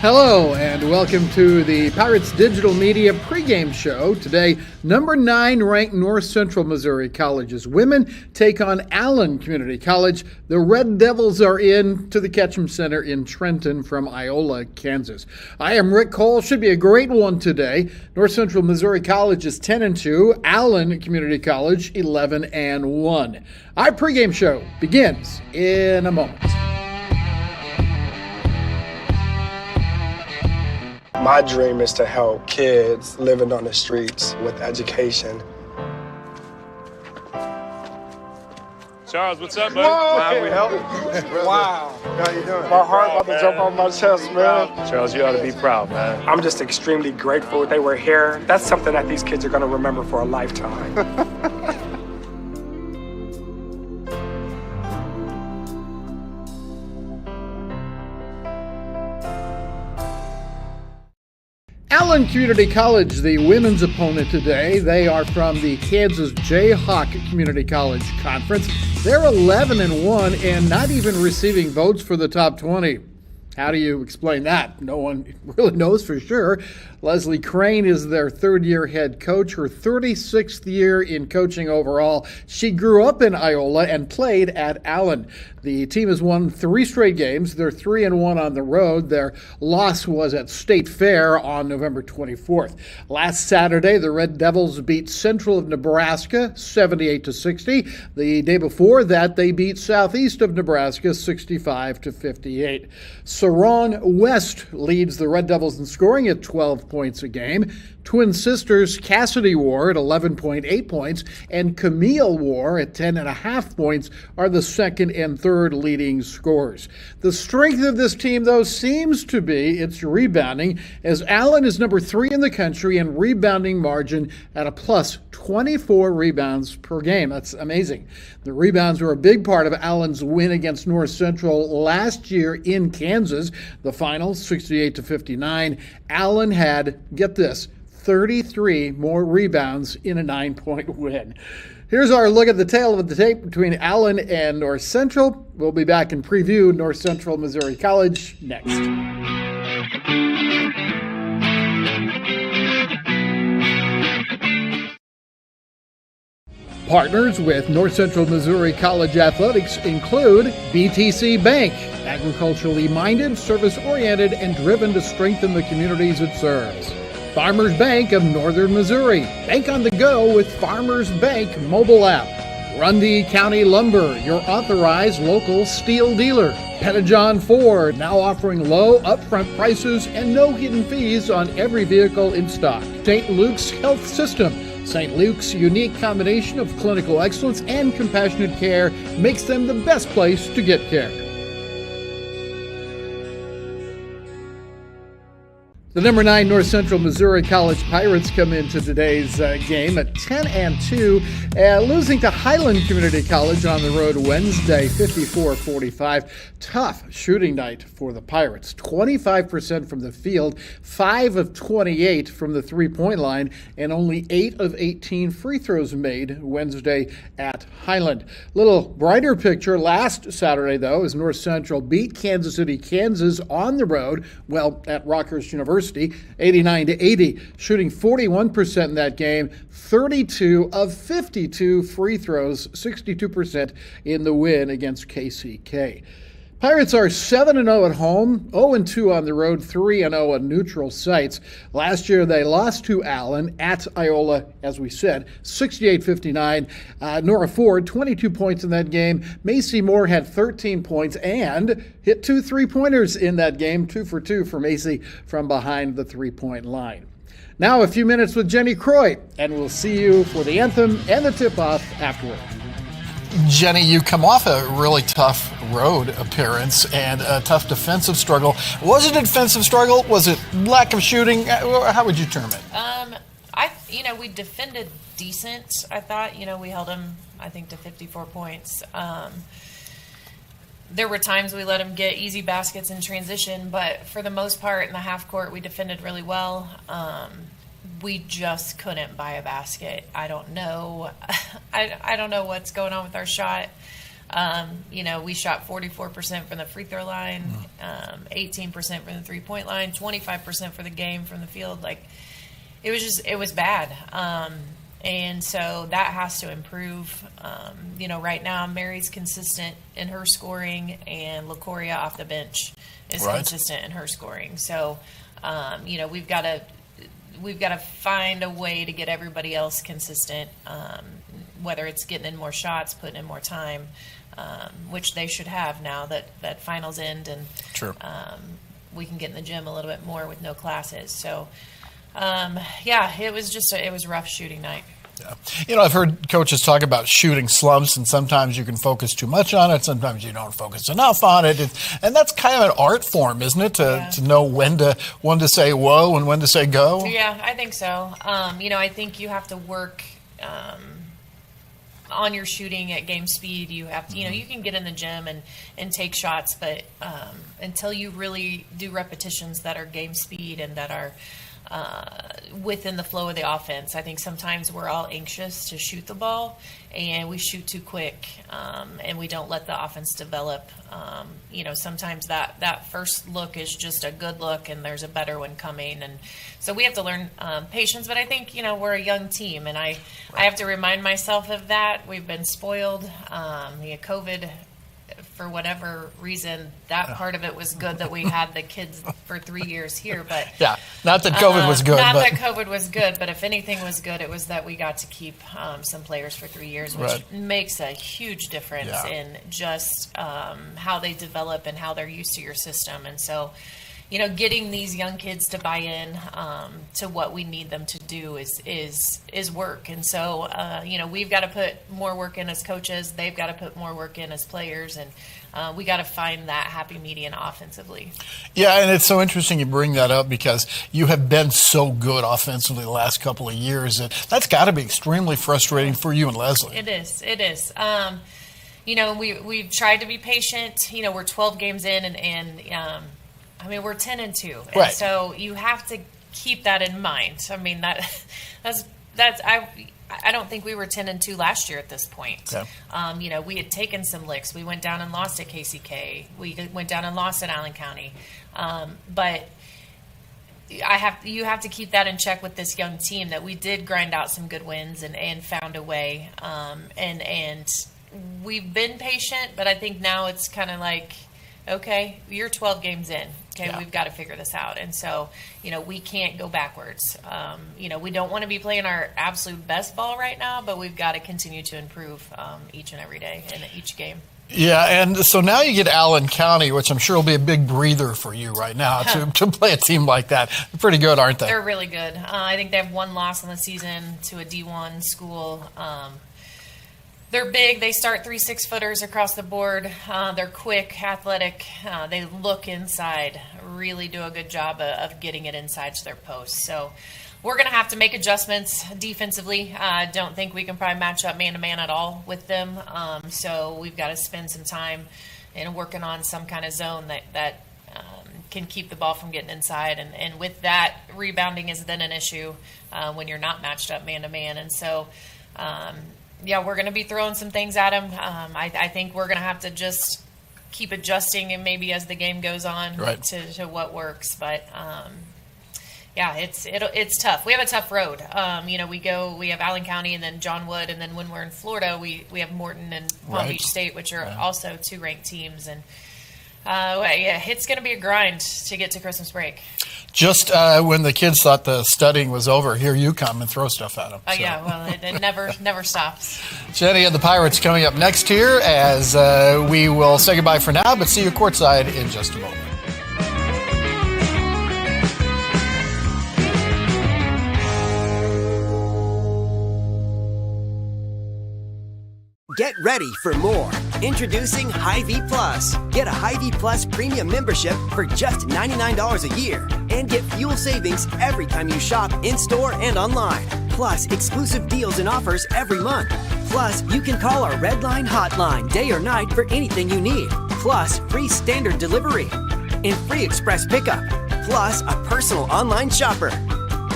Hello and welcome to the Pirates Digital Media pregame show. Today, number 9 ranked North Central Missouri College's women take on Allen Community College. The Red Devils are in to the Ketchum Center in Trenton from Iola, Kansas. I am Rick Cole. Should be a great one today. North Central Missouri College is 10-2. Allen Community College 11-1. Our pregame show begins in a moment. My dream is to help kids living on the streets with education. Charles, what's up, buddy? Wow, we help. Wow. How you doing? My heart about to jump off my chest, man. Charles, you ought to be proud, man. I'm just extremely grateful that they were here. That's something that these kids are going to remember for a lifetime. Allen Community College, the women's opponent today. They are from the Kansas Jayhawk Community College Conference. They're 11-1 and not even receiving votes for the top 20. How do you explain that? No one really knows for sure. Leslie Crane is their third-year head coach, her 36th year in coaching overall. She grew up in Iola and played at Allen. The team has won 3 straight games. They're 3-1 on the road. Their loss was at State Fair on November 24th. Last Saturday, the Red Devils beat Central of Nebraska 78-60. The day before that, they beat Southeast of Nebraska 65-58. Sarong West leads the Red Devils in scoring at 12 points a game. Twin sisters Cassidy War at 11.8 points and Camille War at 10.5 points are the second and third leading scorers. The strength of this team, though, seems to be its rebounding, as Allen is number 3 in the country in rebounding margin at a plus 24 rebounds per game. That's amazing. The rebounds were a big part of Allen's win against North Central last year in Kansas. The final, 68-59. Allen had, get this, 33 more rebounds in a 9-point win. Here's our look at the tail of the tape between Allen and North Central. We'll be back and preview North Central Missouri College next. Partners with North Central Missouri College Athletics include BTC Bank, agriculturally minded, service-oriented, and driven to strengthen the communities it serves. Farmers Bank of Northern Missouri. Bank on the go with Farmers Bank mobile app. Grundy County Lumber, your authorized local steel dealer. Pettijohn Ford, now offering low upfront prices and no hidden fees on every vehicle in stock. St. Luke's Health System. St. Luke's unique combination of clinical excellence and compassionate care makes them the best place to get care. The number 9 North Central Missouri College Pirates come into today's game at 10-2, losing to Highland Community College on the road Wednesday, 54-45. Tough shooting night for the Pirates. 25% from the field, 5 of 28 from the three-point line, and only 8 of 18 free throws made Wednesday at Highland. Little brighter picture last Saturday, though, as North Central beat Kansas City, Kansas on the road, at Rutgers University. 89-80, shooting 41% in that game, 32 of 52 free throws, 62% in the win against KCK. Pirates are 7-0 at home, 0-2 on the road, 3-0 on neutral sites. Last year they lost to Allen at Iola, as we said, 68-59. Nora Ford, 22 points in that game. Macy Moore had 13 points and hit 2 3-pointers in that game, 2 for 2 for Macy from behind the three-point line. Now a few minutes with Jenny Croy, and we'll see you for the anthem and the tip-off afterward. Jenny, you come off a really tough road appearance and a tough defensive struggle. Was it a defensive struggle? Was it lack of shooting? How would you term it? We defended decent. I thought, we held them, I think, to 54 points. There were times we let them get easy baskets in transition, but for the most part in the half court, we defended really well. We just couldn't buy a basket. I don't know. I don't know what's going on with our shot. We shot 44% from the free throw line, 18% from the 3-point line, 25% for the game from the field. Like, it was bad. And so that has to improve. Right now, Mary's consistent in her scoring, and LaCoria off the bench is consistent in her scoring. So, we've got to find a way to get everybody else consistent, whether it's getting in more shots, putting in more time, which they should have now that finals end, and we can get in the gym a little bit more with no classes. So, it was a rough shooting night. Yeah. I've heard coaches talk about shooting slumps, and sometimes you can focus too much on it, sometimes you don't focus enough on it. And that's kind of an art form, isn't it, to know when to say whoa and when to say go? Yeah, I think so. I think you have to work on your shooting at game speed. You have to, you can get in the gym and take shots, but until you really do repetitions that are game speed and that are within the flow of the offense. I think sometimes we're all anxious to shoot the ball, and we shoot too quick, and we don't let the offense develop. Sometimes that first look is just a good look, and there's a better one coming. And so we have to learn patience, but I think, we're a young team, and I have to remind myself of that. We've been spoiled. COVID, for whatever reason, that part of it was good that we had the kids for 3 years here. But not that COVID was good. That COVID was good, but if anything was good, it was that we got to keep some players for 3 years, which makes a huge difference in just how they develop and how they're used to your system. And so, getting these young kids to buy in to what we need them to do is work. And so, we've got to put more work in as coaches. They've got to put more work in as players, and we got to find that happy median offensively. Yeah, and it's so interesting you bring that up, because you have been so good offensively the last couple of years, and that's got to be extremely frustrating for you and Leslie. It is. We've tried to be patient. We're 12 games in, and we're 10-2, and so you have to keep that in mind. I mean, I don't think we were 10-2 last year at this point. Yeah. We had taken some licks. We went down and lost at KCK. We went down and lost at Allen County, but you have to keep that in check with this young team, that we did grind out some good wins and found a way, and we've been patient, but I think now it's kind of like, okay, you're 12 games in. Okay, we've got to figure this out. And so, we can't go backwards. We don't want to be playing our absolute best ball right now, but we've got to continue to improve each and every day in each game. Yeah, and so now you get Allen County, which I'm sure will be a big breather for you right now to play a team like that. They're pretty good, aren't they? They're really good. I think they have one loss in the season to a D1 school. They're big. They start 3 6-footers across the board. They're quick, athletic. They look inside, really do a good job of getting it inside to their posts. So we're going to have to make adjustments defensively. I don't think we can probably match up man-to-man at all with them. So we've got to spend some time in working on some kind of zone that can keep the ball from getting inside. And with that, rebounding is then an issue when you're not matched up man-to-man. And so we're going to be throwing some things at him. I think we're going to have to just keep adjusting, and maybe as the game goes on to what works. But it's tough. We have a tough road. We have Allen County and then John Wood, and then when we're in Florida, we have Morton and Palm Beach State, which are also 2 ranked teams. And it's going to be a grind to get to Christmas break. Just when the kids thought the studying was over, here you come and throw stuff at them. It never stops. Jenny and the Pirates coming up next here as we will say goodbye for now, but see you courtside in just a moment. Get ready for more. Introducing Hy-Vee Plus. Get a Hy-Vee Plus premium membership for just $99 a year and get fuel savings every time you shop in-store and online. Plus, exclusive deals and offers every month. Plus, you can call our Red Line hotline day or night for anything you need. Plus, free standard delivery and free express pickup. Plus, a personal online shopper.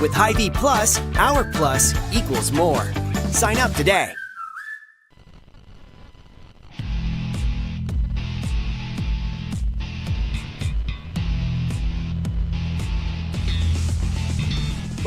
With Hy-Vee Plus, our plus equals more. Sign up today.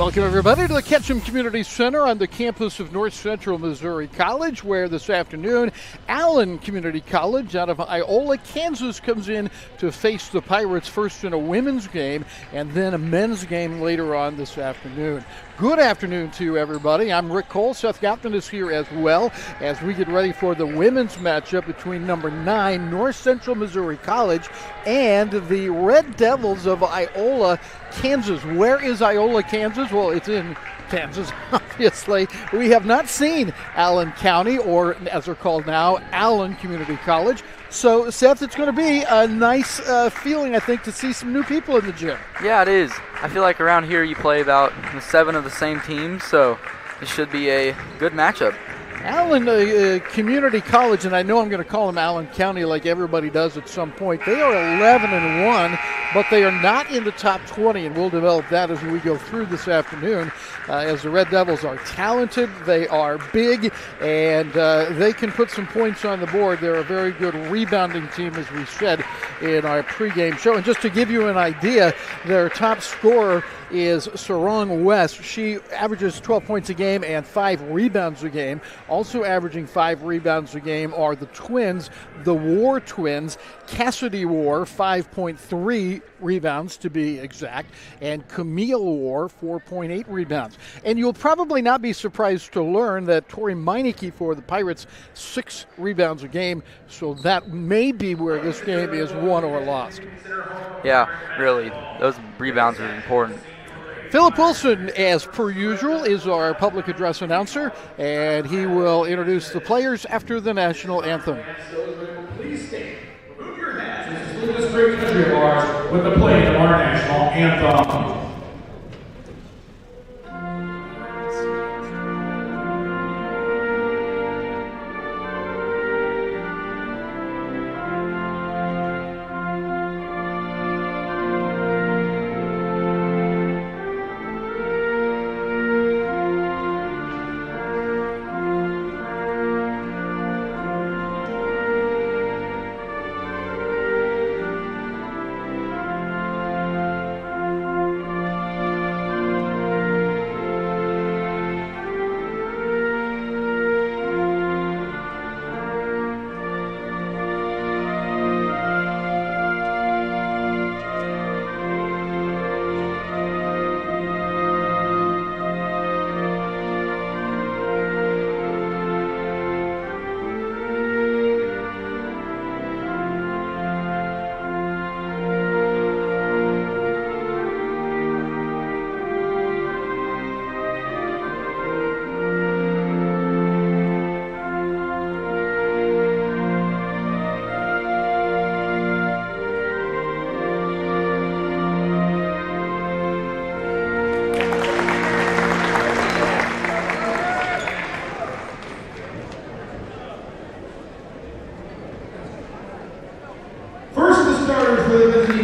Welcome, everybody, to the Ketchum Community Center on the campus of North Central Missouri College, where this afternoon, Allen Community College out of Iola, Kansas, comes in to face the Pirates first in a women's game and then a men's game later on this afternoon. Good afternoon to you, everybody. I'm Rick Cole. Seth Gottman is here as well as we get ready for the women's matchup between number 9, North Central Missouri College, and the Red Devils of Iola, Kansas. Where is Iola, Kansas? Well, it's in Kansas, obviously. We have not seen Allen County, or as they're called now, Allen Community College. So, Seth, it's going to be a nice feeling, I think, to see some new people in the gym. Yeah, it is. I feel like around here you play about 7 of the same teams, so it should be a good matchup. Allen Community College, and I know I'm going to call them Allen County like everybody does at some point. They are 11-1, but they are not in the top 20, and we'll develop that as we go through this afternoon. As the Red Devils are talented, they are big, and they can put some points on the board. They're a very good rebounding team, as we said in our pregame show. And just to give you an idea, their top scorer is Sarong West. She averages 12 points a game and 5 rebounds a game. Also averaging 5 rebounds a game are the twins, the War twins, Cassidy War, 5.3 rebounds to be exact, and Camille War, 4.8 rebounds. And you'll probably not be surprised to learn that Tori Meineke for the Pirates, 6 rebounds a game, so that may be where this game is won or lost. Yeah, really. Those rebounds are important. Philip Wilson, as per usual, is our public address announcer, and he will introduce the players after the national anthem. Please stand. Remove your hats and salute this great country of ours with the playing of our national anthem.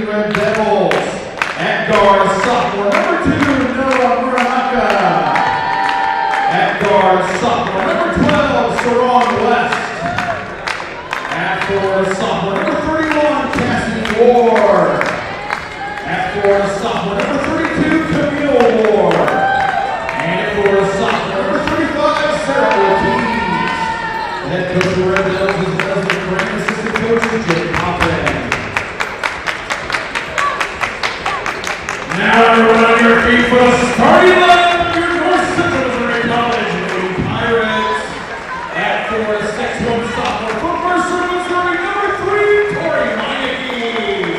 Red Devils. At guard, sophomore number 2, Noah Muramaka. At guard, sophomore number 12, Sarong West. At 4, sophomore number 31, Cassidy Ward. At 4, sophomore number 32, Camille Ward. And at 4, sophomore number 35, Sarah Ortiz. The head coach of the Red Devils is President Grant, assistant coach Jake Poppin. Now everyone on your feet for the starting line of your North Central Missouri College Lady Pirates. At 4, 6'1" sophomore from Mercer, Missouri, number 3, Tori Meineke.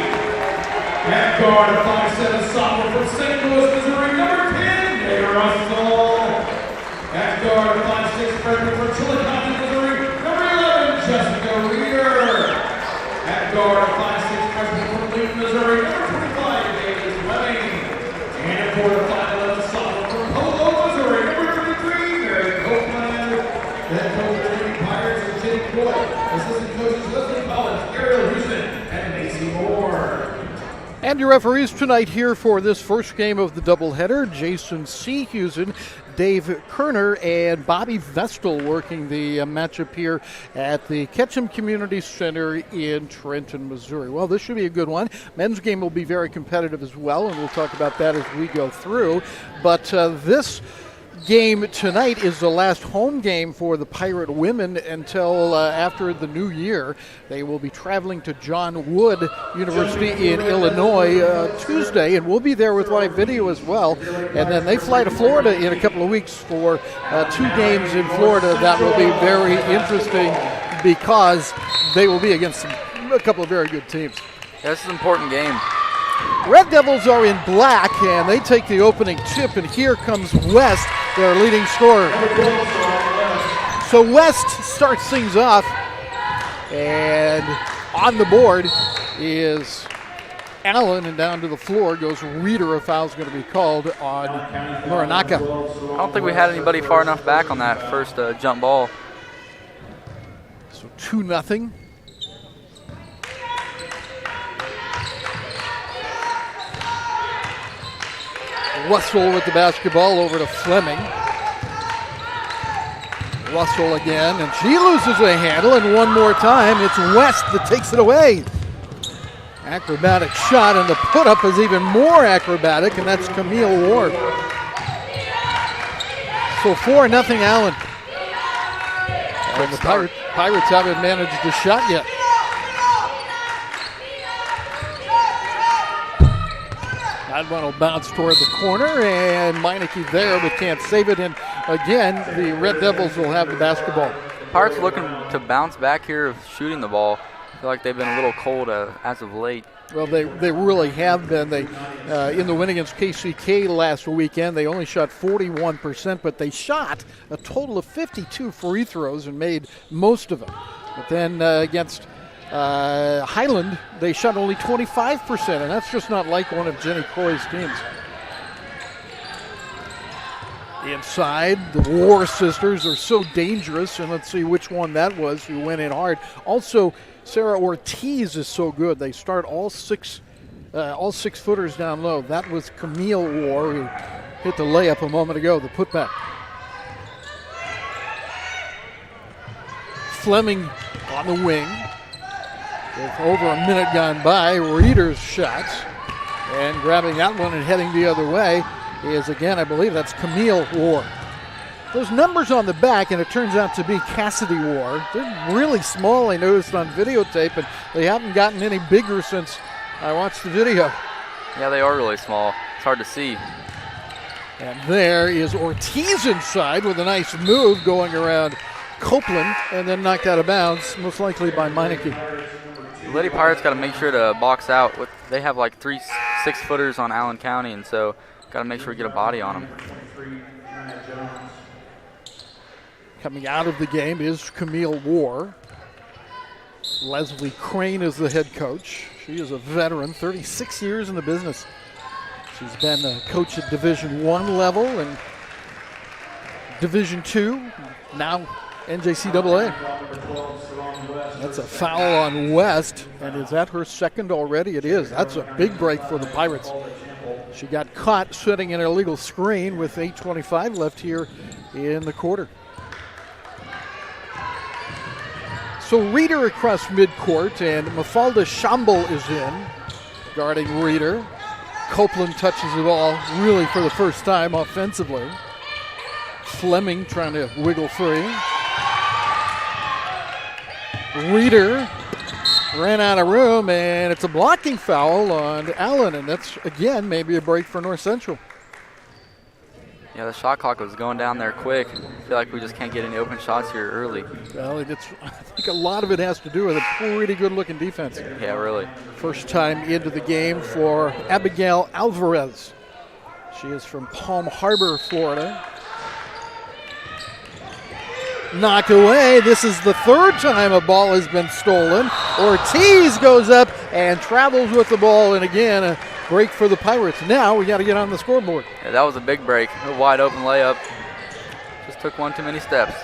At guard, 5'7" sophomore from St. Louis, Missouri, number 10, Nate Russell. At guard, 5'6" freshman from Chillicothe, Missouri, number 11, Jessica Reeder. At guard, 5'6" freshman from Lee, Missouri, number 25, David Fleming. And for the 5'11" sophomore from Polo, Missouri, number 33, Mary Copeland. Head coach of the Lady Pirates is Jake Boyd. Assistant coaches Leslie Collins, Ariel Houston, and Macy Moore. And your referees tonight here for this first game of the doubleheader, Jason Seahusen, Dave Kerner, and Bobby Vestal working the matchup here at the Ketchum Community Center in Trenton, Missouri. Well, this should be a good one. Men's game will be very competitive as well, and we'll talk about that as we go through. But this game tonight is the last home game for the Pirate women until after the new year. They will be traveling to John Wood University in Illinois Tuesday, and we'll be there with live video as well. And then they fly to Florida in a couple of weeks for 2 games in Florida. That will be very interesting because they will be against a couple of very good teams. Yeah, this is an important game. Red Devils are in black, and they take the opening tip, and here comes West, their leading scorer. So West starts things off, and on the board is Allen, and down to the floor goes Reeder. A foul's going to be called on Muranaka. I don't think we had anybody far enough back on that first jump ball. So 2-0. Russell with the basketball over to Fleming. Russell again, and she loses a handle, and one more time, it's West that takes it away. Acrobatic shot, and the put-up is even more acrobatic, and that's Camille Ward. So 4-0 Allen. And the Pirates haven't managed a shot yet. That one will bounce toward the corner, and Meineke there, but can't save it. And again, the Red Devils will have the basketball. Pirates looking to bounce back here shooting the ball. I feel like they've been a little cold as of late. Well, they really have been. They in the win against KCK last weekend, they only shot 41%, but they shot a total of 52 free throws and made most of them. But then against Highland, they shot only 25%, and that's just not like one of Jenny Coy's teams. Inside, the War Sisters are so dangerous, and let's see which one that was who went in hard. Also, Sarah Ortiz is so good. They start all six footers down low. That was Camille War who hit the layup a moment ago, the putback. Fleming on the wing. With over a minute gone by, Reeder's shots. And grabbing that one and heading the other way is, again, I believe that's Camille Ward. Those numbers on the back, and it turns out to be Cassidy Ward. They're really small, I noticed on videotape, and they haven't gotten any bigger since I watched the video. Yeah, they are really small. It's hard to see. And there is Ortiz inside with a nice move going around Copeland, and then knocked out of bounds, most likely by Meineke. Lady Pirates got to make sure to box out. They have like 3 6-footers on Allen County, and so got to make sure we get a body on them. Coming out of the game is Camille War. Leslie Crane is the head coach. She is a veteran, 36 years in the business. She's been a coach at Division I level and Division II, now NJCAA. That's a foul on West, and is that her second already? It is. That's a big break for the Pirates. She got caught sitting in an illegal screen with 8:25 left here in the quarter. So Reeder across midcourt, and Mafalda Shamble is in, guarding Reeder. Copeland touches the ball really for the first time offensively. Fleming trying to wiggle free. Reeder ran out of room, and it's a blocking foul on Allen, and that's, again, maybe a break for North Central. Yeah, the shot clock was going down there quick. I feel like we just can't get any open shots here early. Well, I think a lot of it has to do with a pretty good-looking defense. Yeah, really. First time into the game for Abigail Alvarez. She is from Palm Harbor, Florida. Knocked away. This is the third time a ball has been stolen. Ortiz goes up and travels with the ball, and again, a break for the Pirates. Now we got to get on the scoreboard. Yeah, that was a big break. A wide open layup. Just took one too many steps.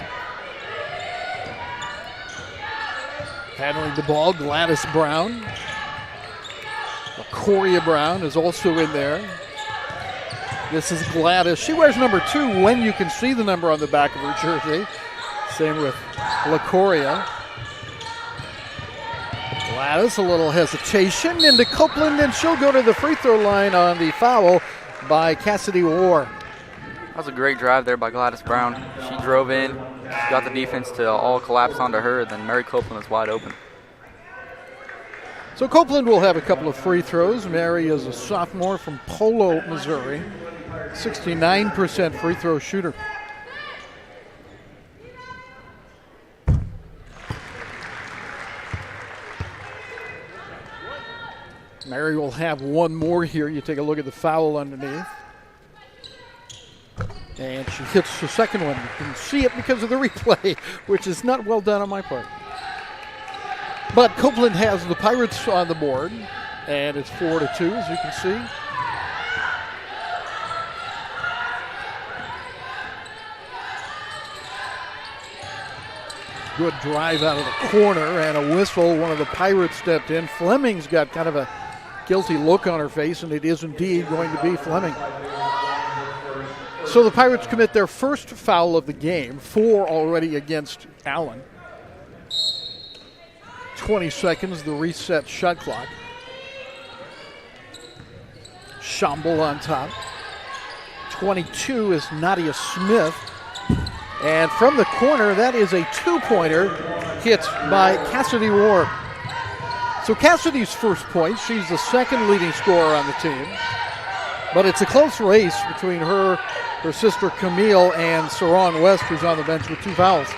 Handling the ball, Gladys Brown. Coria Brown is also in there. This is Gladys. She wears number 2 when you can see the number on the back of her jersey. Same with LaCoria. Gladys, a little hesitation into Copeland, and she'll go to the free throw line on the foul by Cassidy War. That was a great drive there by Gladys Brown. She drove in, got the defense to all collapse onto her, then Mary Copeland was wide open. So Copeland will have a couple of free throws. Mary is a sophomore from Polo, Missouri. 69% free throw shooter. Mary will have one more here. You take a look at the foul underneath. And she hits the second one. You can see it because of the replay, which is not well done on my part. But Copeland has the Pirates on the board, and it's 4-2, as you can see. Good drive out of the corner and a whistle. One of the Pirates stepped in. Fleming's got kind of a guilty look on her face, and it is indeed going to be Fleming. So the Pirates commit their first foul of the game, 4 already against Allen. 20 seconds, the reset shot clock. Shamble on top. 22 is Nadia Smith. And from the corner, that is a 2-pointer hit by Cassidy Ward. So Cassidy's first point, she's the second leading scorer on the team. But it's a close race between her sister Camille, and Sarong West, who's on the bench with 2 fouls.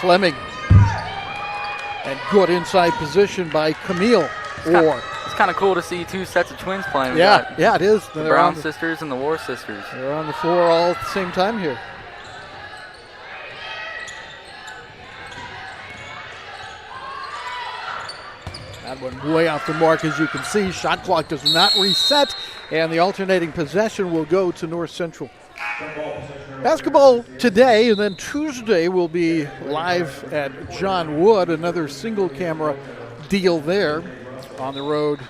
Fleming. And good inside position by Camille. It's kind of cool to see 2 sets of twins playing. Yeah, it is. The Brown sisters and the War sisters. They're on the floor all at the same time here. That one way off the mark, as you can see. Shot clock does not reset, and the alternating possession will go to North Central. Basketball today, and then Tuesday will be live at John Wood, another single camera deal there on the road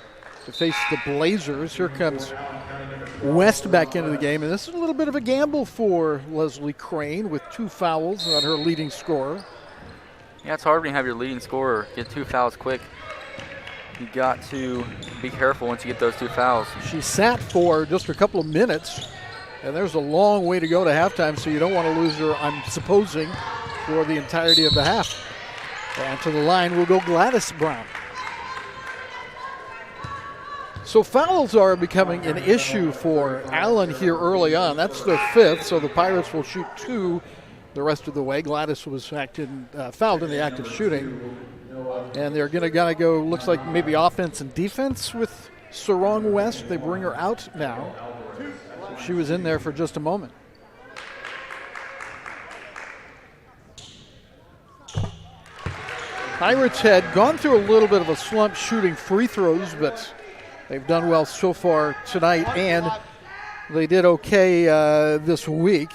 to face the Blazers. Here comes West back into the game, and this is a little bit of a gamble for Leslie Crane with 2 fouls on her leading scorer. Yeah, it's hard when you have your leading scorer get 2 fouls quick. You got to be careful once you get those 2 fouls. She sat for just a couple of minutes, and there's a long way to go to halftime, so you don't want to lose her, I'm supposing, for the entirety of the half. And to the line will go Gladys Brown. So fouls are becoming an issue for Allen here early on. That's their 5th, so the Pirates will shoot 2 the rest of the way. Gladys was fouled in the act of shooting. And they're going to go, looks like maybe offense and defense with Sarong West. They bring her out now. She was in there for just a moment. Pirates had gone through a little bit of a slump shooting free throws, but they've done well so far tonight, and they did okay this week.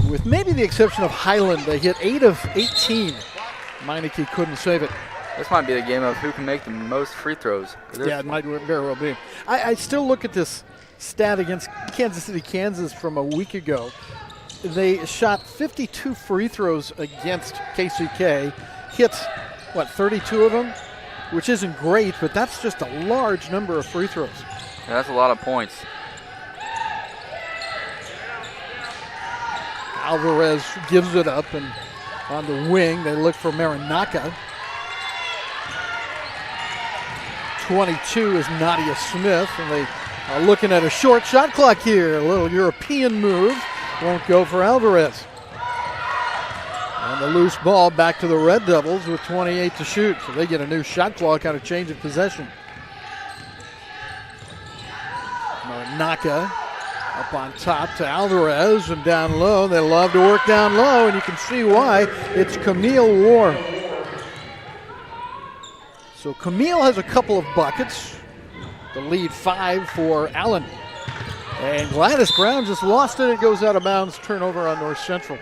With maybe the exception of Highland, they hit 8 of 18. Meineke couldn't save it. This might be the game of who can make the most free throws. Yeah, it might very well be. I still look at this stat against Kansas City, Kansas from a week ago. They shot 52 free throws against KCK, hit, 32 of them? Which isn't great, but that's just a large number of free throws. Yeah, that's a lot of points. Alvarez gives it up, and on the wing, they look for Maranaka. 22 is Nadia Smith, and they are looking at a short shot clock here. A little European move. Won't go for Alvarez. And the loose ball back to the Red Devils with 28 to shoot. So they get a new shot clock on a change of possession. Maranaka up on top to Alvarez, and down low. They love to work down low, and you can see why. It's Camille War. So Camille has a couple of buckets. The lead 5 for Allen. And Gladys Brown just lost it. It goes out of bounds. Turnover on North Central.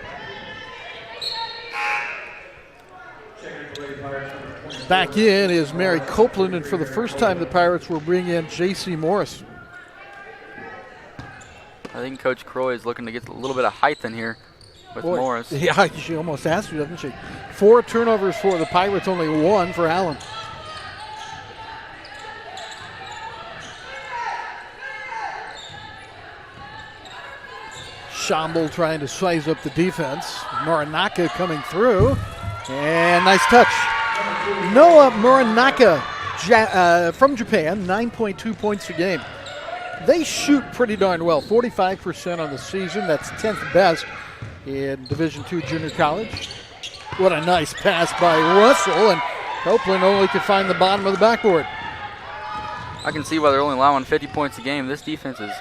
Back in is Mary Copeland, and for the first time the Pirates will bring in J.C. Morris. I think Coach Croy is looking to get a little bit of height in here with Boy, Morris. Yeah, she almost asked you, doesn't she? 4 turnovers for the Pirates, only 1 for Allen. Shamble trying to size up the defense. Morinaka coming through. And nice touch. Noah Morinaka from Japan, 9.2 points a game. They shoot pretty darn well, 45% on the season. That's 10th best in Division II junior college. What a nice pass by Russell, and Copeland only could find the bottom of the backboard. I can see why they're only allowing 50 points a game. This defense is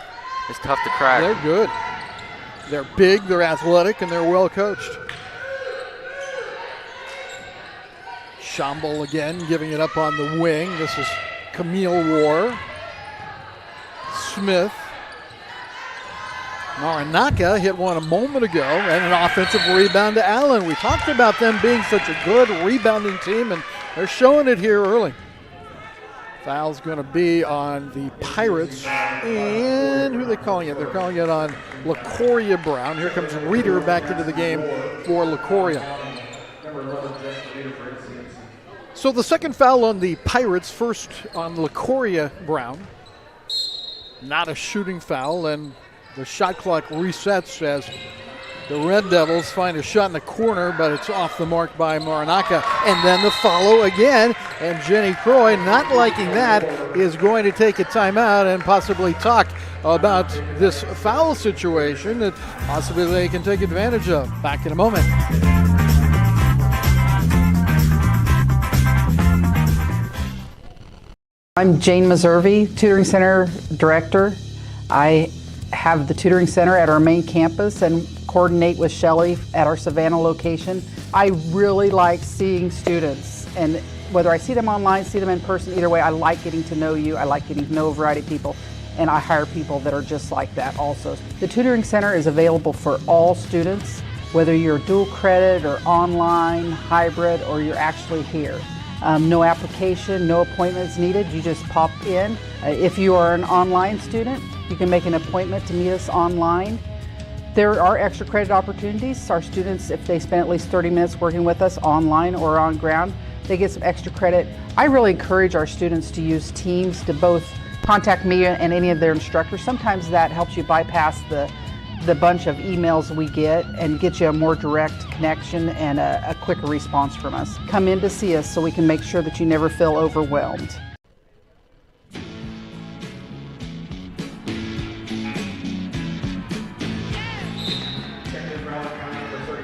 tough to crack. They're good. They're big, they're athletic, and they're well coached. Shamble again giving it up on the wing. This is Camille War. Smith. Morinaka hit one a moment ago, and an offensive rebound to Allen. We talked about them being such a good rebounding team, and they're showing it here early. Foul's going to be on the Pirates, and who are they calling it? They're calling it on LaCoria Brown. Here comes Reeder back into the game for LaCoria. So the second foul on the Pirates, first on LaCoria Brown. Not a shooting foul, and the shot clock resets as the Red Devils find a shot in the corner, but it's off the mark by Morinaka. And then the follow again, and Jenny Croy, not liking that, is going to take a timeout and possibly talk about this foul situation that possibly they can take advantage of. Back in a moment. I'm Jane Meservey, Tutoring Center Director. I have the Tutoring Center at our main campus and coordinate with Shelley at our Savannah location. I really like seeing students, and whether I see them online, see them in person, either way, I like getting to know you. I like getting to know a variety of people, and I hire people that are just like that also. The Tutoring Center is available for all students, whether you're dual credit or online, hybrid, or you're actually here. No application, no appointments needed. You just pop in. If you are an online student, you can make an appointment to meet us online. There are extra credit opportunities. Our students, if they spend at least 30 minutes working with us online or on ground, they get some extra credit. I really encourage our students to use Teams to both contact me and any of their instructors. Sometimes that helps you bypass the bunch of emails we get and get you a more direct connection and a quicker response from us. Come in to see us so we can make sure that you never feel overwhelmed.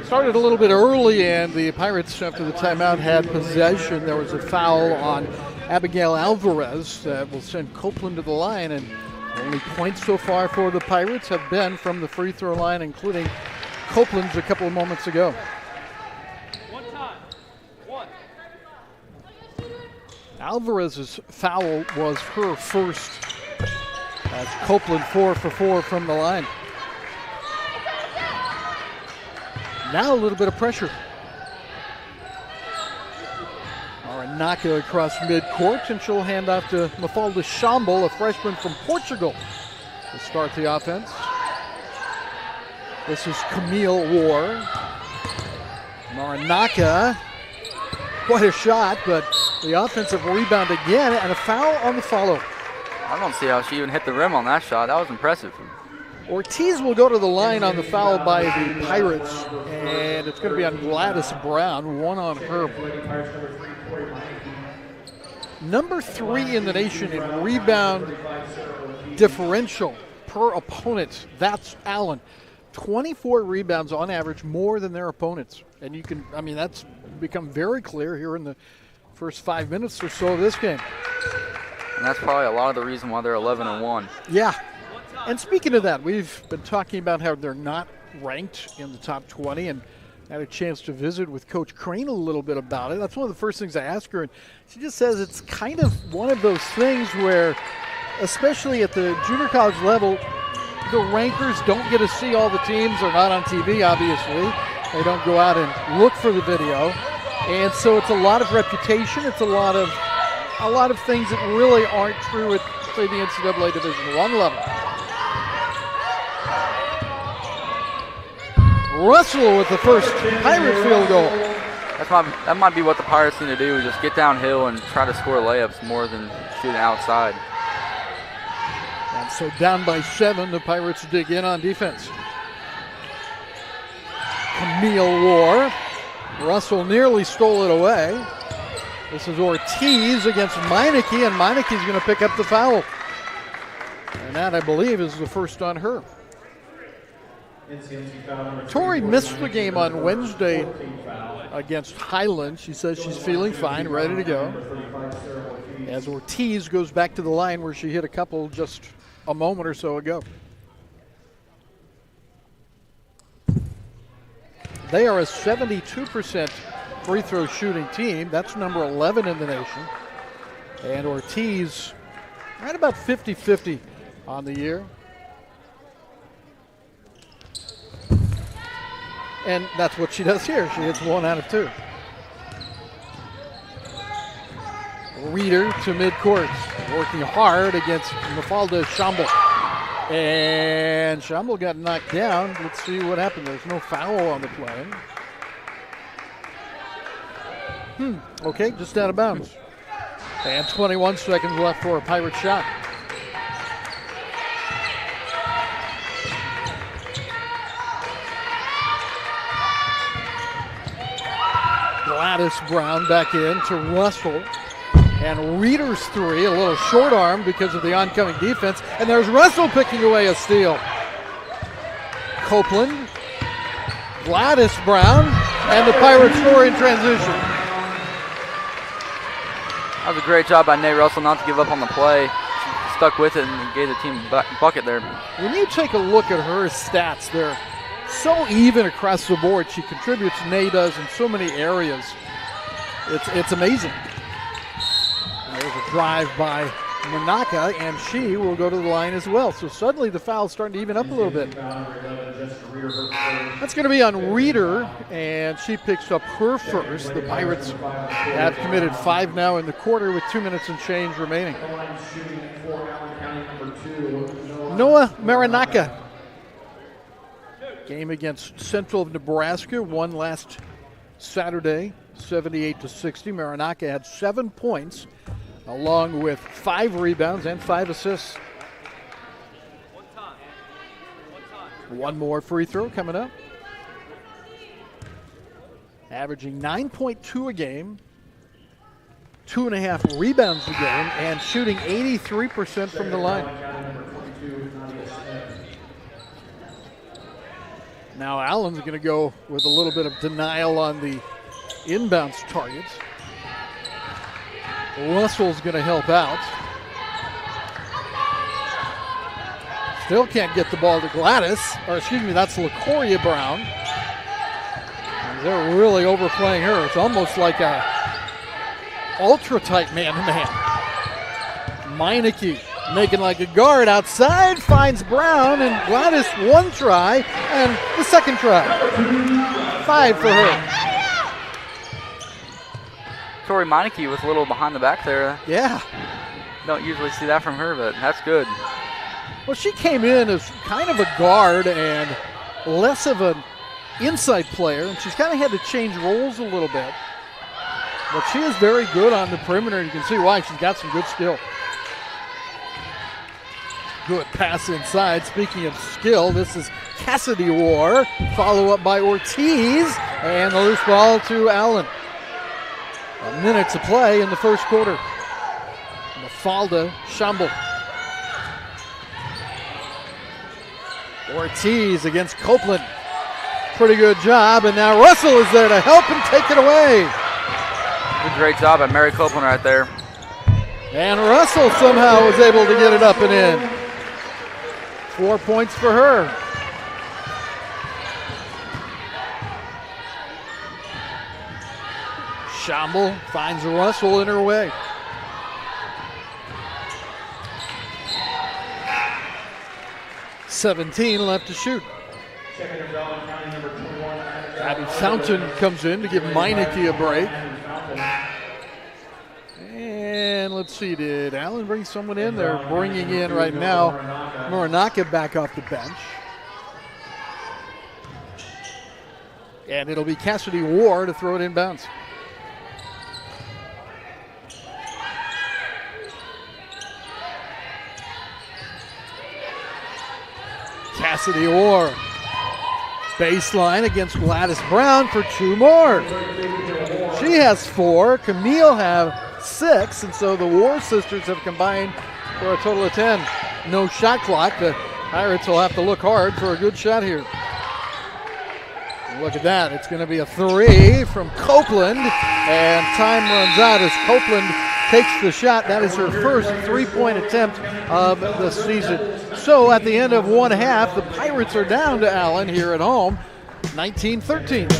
Started a little bit early, and the Pirates, after the timeout, had possession. There was a foul on Abigail Alvarez that will send Copeland to the line, and only points so far for the Pirates have been from the free throw line, including Copeland's a couple of moments ago. Alvarez's foul was her first. That's Copeland 4 for 4 from the line. Now a little bit of pressure. Morinaka across midcourt, and she'll hand off to Mafalda Shamble, a freshman from Portugal, to start the offense. This is Camille War. Morinaka, quite a shot, but the offensive rebound again, and a foul on the follow. I don't see how she even hit the rim on that shot. That was impressive. Ortiz will go to the line on the foul by the Pirates, and it's going to be on Gladys Brown, one on her. Number 3 in the nation in rebound differential per opponent. That's Allen. 24 rebounds on average, more than their opponents. And you can, I mean, that's become very clear here in the first 5 minutes or so of this game. And that's probably a lot of the reason why they're 11-1. Yeah. And speaking of that, we've been talking about how they're not ranked in the top 20, and I had a chance to visit with Coach Crane a little bit about it. That's one of the first things I asked her, and she just says it's kind of one of those things where, especially at the junior college level, the rankers don't get to see all the teams. They're not on TV, obviously. They don't go out and look for the video. And so it's a lot of reputation. It's a lot of things that really aren't true at, say, the NCAA Division I level. Russell with the first Pirate field goal. That might be what the Pirates need to do, just get downhill and try to score layups more than shooting outside. And so down by 7, the Pirates dig in on defense. Camille War. Russell nearly stole it away. This is Ortiz against Meineke, and Meineke's going to pick up the foul. And that, I believe, is the first on her. Tori missed the game on Wednesday against Highland. She says she's feeling fine, ready to go. As Ortiz goes back to the line where she hit a couple just a moment or so ago. They are a 72% free throw shooting team. That's number 11 in the nation. And Ortiz right about 50-50 on the year. And that's what she does here. She hits 1 out of 2. Reeder to midcourt, working hard against Mafalda Shamble. And Shamble got knocked down. Let's see what happened. There's no foul on the play. Okay, just out of bounds. And 21 seconds left for a Pirate shot. Gladys Brown back in to Russell. And Reeder's 3, a little short arm because of the oncoming defense. And there's Russell picking away a steal. Copeland, Gladys Brown, and the Pirates score in transition. That was a great job by Nate Russell not to give up on the play. She stuck with it and gave the team a bucket there. When you take a look at her stats, they're so even across the board. She contributes, Nate does, in so many areas. It's amazing. There's a drive by Manaka, and she will go to the line as well. So suddenly the foul's starting to even up a little bit. That's going to be on Reeder, and she picks up her first. The Pirates have committed 5 now in the quarter with 2 minutes and change remaining. Noah Maranaka. Game against Central of Nebraska, won last Saturday, 78-60. Maranaka had 7 points, along with 5 rebounds and 5 assists. One more free throw coming up. Averaging 9.2 a game, 2.5 rebounds a game, and shooting 83% from the line. Now Allen's going to go with a little bit of denial on the inbounds targets. Russell's going to help out. Still can't get the ball to Gladys, or excuse me, that's LaCoria Brown. And they're really overplaying her. It's almost like a ultra-tight man-to-man. Meineke making like a guard outside, finds Brown, and Gladys 1 try, and the second try. 5 for her. Tori Meineke with a little behind the back there. Yeah. Don't usually see that from her, but that's good. Well, she came in as kind of a guard and less of an inside player, and she's kind of had to change roles a little bit. But she is very good on the perimeter, and you can see why. She's got some good skill. Good pass inside. Speaking of skill, this is Cassidy War, follow up by Ortiz, and the loose ball to Allen. A minute to play in the first quarter. Mafalda Shamble. Ortiz against Copeland. Pretty good job, and now Russell is there to help and take it away. Good, great job by Mary Copeland right there. And Russell somehow was able to get it up and in. 4 points for her. Shamble finds Russell in her way. .17 left to shoot. Abby Fountain comes in to give Meineke a break. And let's see, did Allen bring someone in? They're bringing in right now Morinaka back off the bench. And it'll be Cassidy Ward to throw it inbounds. Cassidy Ward. Baseline against Gladys Brown for 2 more. She has 4. Camille have 6, and so the War sisters have combined for a total of 10. No shot clock. The Pirates will have to look hard for a good shot here. And look at that. It's going to be a 3 from Copeland, and time runs out as Copeland takes the shot. That is her first 3-point attempt of the season. So at the end of one half, the Pirates are down to Allen here at home, 19-13.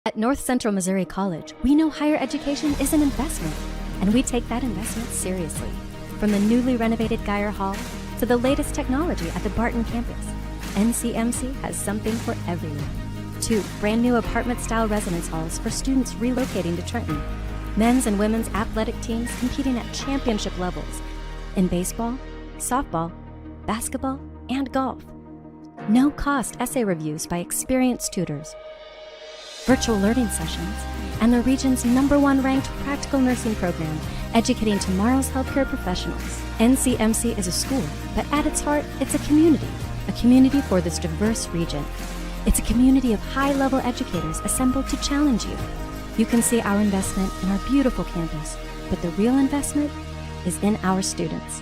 At North Central Missouri College, we know higher education is an investment, and we take that investment seriously. From the newly renovated Geyer Hall to the latest technology at the Barton campus, NCMC has something for everyone. 2 brand new apartment-style residence halls for students relocating to Trenton. Men's and women's athletic teams competing at championship levels in baseball, softball, basketball, and golf. No-cost essay reviews by experienced tutors, virtual learning sessions, and the region's #1 ranked practical nursing program, educating tomorrow's healthcare professionals. NCMC is a school, but at its heart, it's a community for this diverse region. It's a community of high-level educators assembled to challenge you. You can see our investment in our beautiful campus, but the real investment is in our students.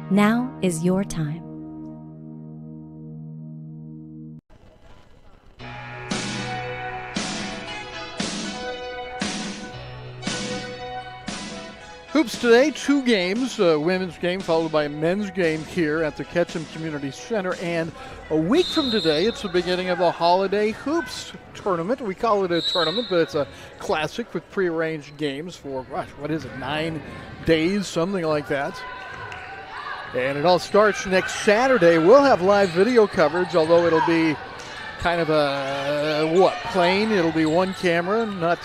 Now is your time. Hoops today, 2 games, a women's game followed by a men's game here at the Ketchum Community Center. And a week from today, it's the beginning of the Holiday Hoops Tournament. We call it a tournament, but it's a classic with prearranged games for, gosh, what is it, 9 days, something like that. And it all starts next Saturday. We'll have live video coverage, although it'll be kind of a, plain. It'll be 1 camera, not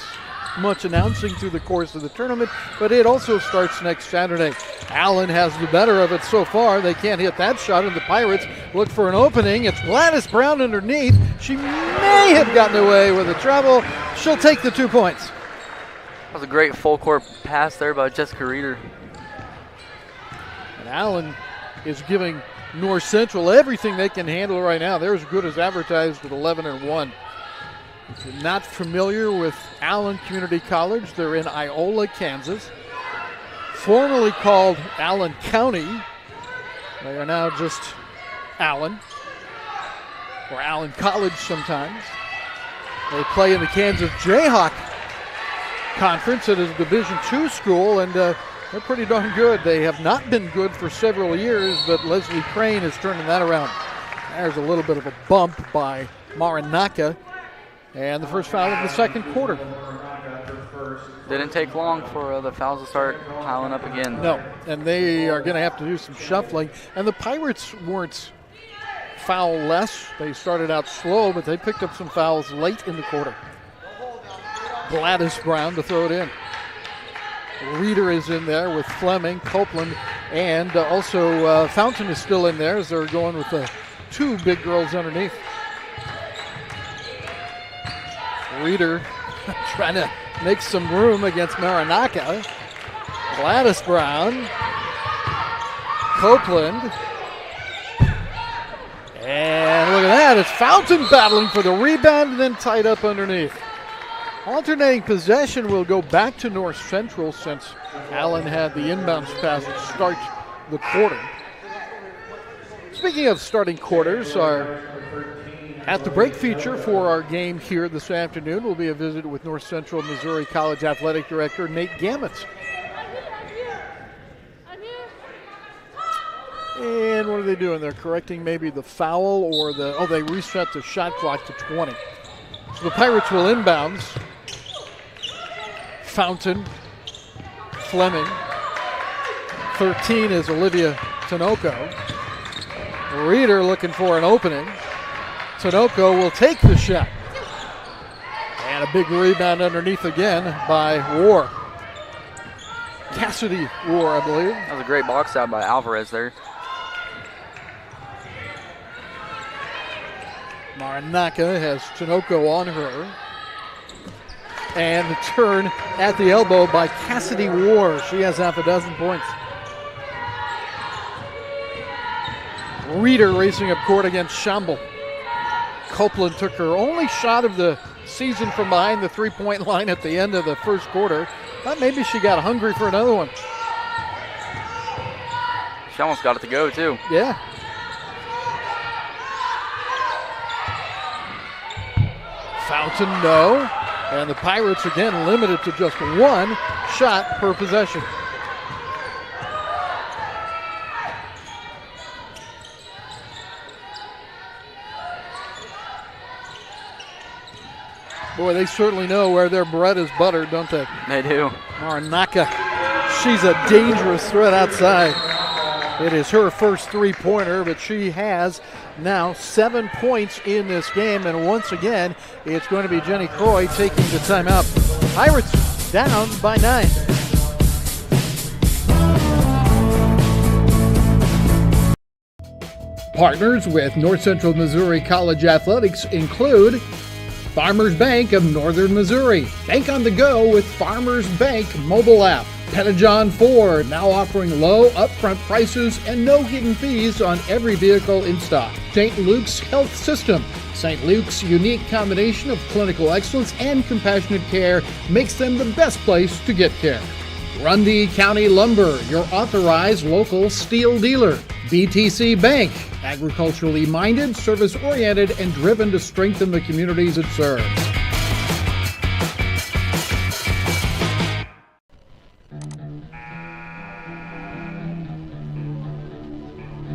much announcing through the course of the tournament, but it also starts next Saturday. Allen has the better of it so far. They can't hit that shot, and the Pirates look for an opening. It's Gladys Brown underneath. She may have gotten away with a travel. She'll take the 2 points. That was a great full court pass there by Jessica Reeder. And Allen is giving North Central everything they can handle right now. They're as good as advertised at 11-1. If you're not familiar with Allen Community College, they're in Iola, Kansas. Formerly called Allen County. They are now just Allen, or Allen College sometimes. They play in the Kansas Jayhawk Conference. It is a Division II school, and they're pretty darn good. They have not been good for several years, but Leslie Crane is turning that around. There's a little bit of a bump by Morinaka. And the first foul of the second quarter. Didn't take long for the fouls to start piling up again. No, and they are going to have to do some shuffling. And the Pirates weren't foul-less. They started out slow, but they picked up some fouls late in the quarter. Gladys Brown to throw it in. Reeder is in there with Fleming, Copeland, and also Fountain is still in there as they're going with the 2 big girls underneath. Reeder trying to make some room against Morinaka. Gladys Brown. Copeland. And look at that. It's Fountain battling for the rebound and then tied up underneath. Alternating possession will go back to North Central since Allen had the inbounds pass to start the quarter. Speaking of starting quarters, our at the break feature for our game here this afternoon will be a visit with North Central Missouri College Athletic Director Nate Gammett. And what are they doing? They're correcting maybe the foul or they reset the shot clock to 20. So the Pirates will inbounds. Fountain, Fleming. 13 is Olivia Tinoco. Reeder looking for an opening. Tinoco will take the shot. And a big rebound underneath again by War. Cassidy War, I believe. That was a great box out by Alvarez there. Maranaka has Tinoco on her. And the turn at the elbow by Cassidy War. She has half a dozen points. Reeder racing up court against Shamble. Copeland took her only shot of the season from behind the three-point line at the end of the first quarter. Thought maybe she got hungry for another one. She almost got it to go, too. Yeah. Fountain, no. And the Pirates again limited to just one shot per possession. Boy, they certainly know where their bread is buttered, don't they? They do. Maranaka, she's a dangerous threat outside. It is her first three-pointer, but she has now 7 points in this game. And once again, it's going to be Jenny Croy taking the timeout. Pirates down by 9. Partners with North Central Missouri College Athletics include Farmers Bank of Northern Missouri. Bank on the go with Farmers Bank mobile app. Pettijohn Ford, now offering low upfront prices and no hidden fees on every vehicle in stock. St. Luke's Health System. St. Luke's unique combination of clinical excellence and compassionate care makes them the best place to get care. Grundy County Lumber, your authorized local steel dealer. BTC Bank, agriculturally minded, service-oriented, and driven to strengthen the communities it serves.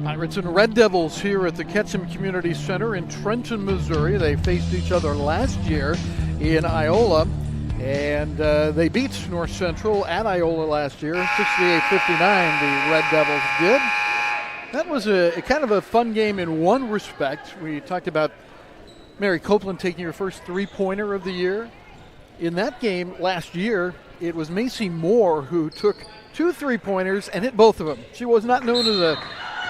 Pirates and Red Devils here at the Ketchum Community Center in Trenton, Missouri. They faced each other last year in Iola, and they beat North Central at Iola last year, 68-59 the Red Devils did. That was a kind of a fun game in one respect. We talked about Mary Copeland taking her first three-pointer of the year. In that game last year, it was Macy Moore who took 2 3-pointers and hit both of them. She was not known as a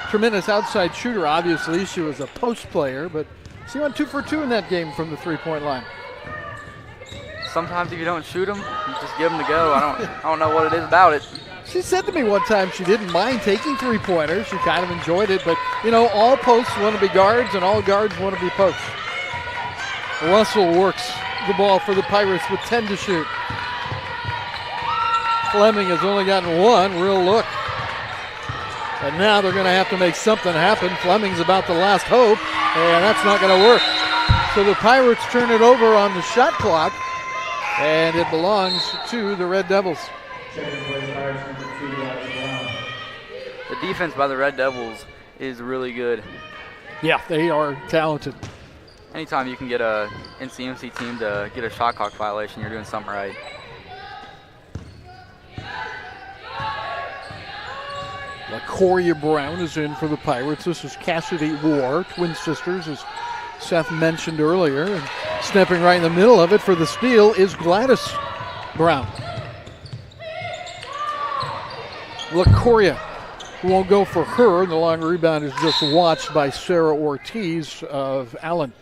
tremendous outside shooter, obviously. She was a post player, but she went 2 for 2 in that game from the three-point line. Sometimes if you don't shoot them, you just give them to go. I don't know what it is about it. She said to me one time she didn't mind taking three-pointers. She kind of enjoyed it, but, you know, all posts want to be guards and all guards want to be posts. Russell works the ball for the Pirates with 10 to shoot. Fleming has only gotten one real look. And now they're going to have to make something happen. Fleming's about the last hope, and that's not going to work. So the Pirates turn it over on the shot clock, and it belongs to the Red Devils. The defense by the Red Devils is really good. Yeah, they are talented. Anytime you can get a NCMC team to get a shot clock violation, you're doing something right. LaCoria Brown is in for the Pirates. This is Cassidy War, twin sisters, as Seth mentioned earlier. And stepping right in the middle of it for the steal is Gladys Brown. LaCoria won't go for her. The long rebound is just watched by Sarah Ortiz of Allen.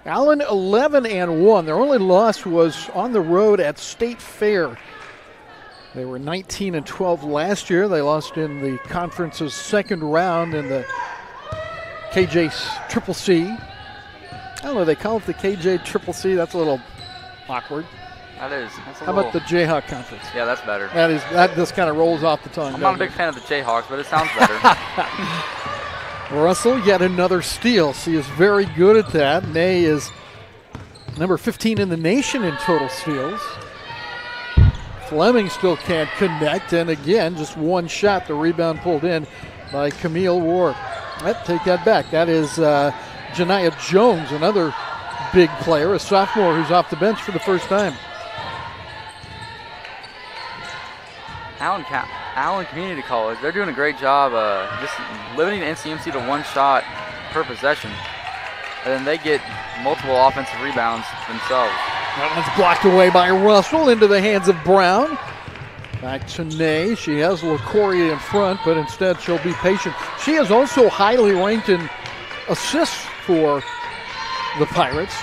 Allen 11-1. Their only loss was on the road at State Fair. They were 19-12 last year. They lost in the conference's second round in the KJ Triple C. I don't know, they call it the KJ Triple C. That's a little awkward. That is. How about the Jayhawk Conference? Yeah, that's better. That just kind of rolls off the tongue. I'm not a big fan of the Jayhawks, but it sounds better. Russell, yet another steal. She is very good at that. May is number 15 in the nation in total steals. Fleming still can't connect, and again, just one shot. The rebound pulled in by Camille Ward. Take that back. That is Janiah Jones, another big player, a sophomore who's off the bench for the first time. Allen Community College, they're doing a great job just limiting NCMC to one shot per possession. And then they get multiple offensive rebounds themselves. That one's blocked away by Russell into the hands of Brown. Back to Ney. She has LaCoria in front, but instead she'll be patient. She is also highly ranked in assists for the Pirates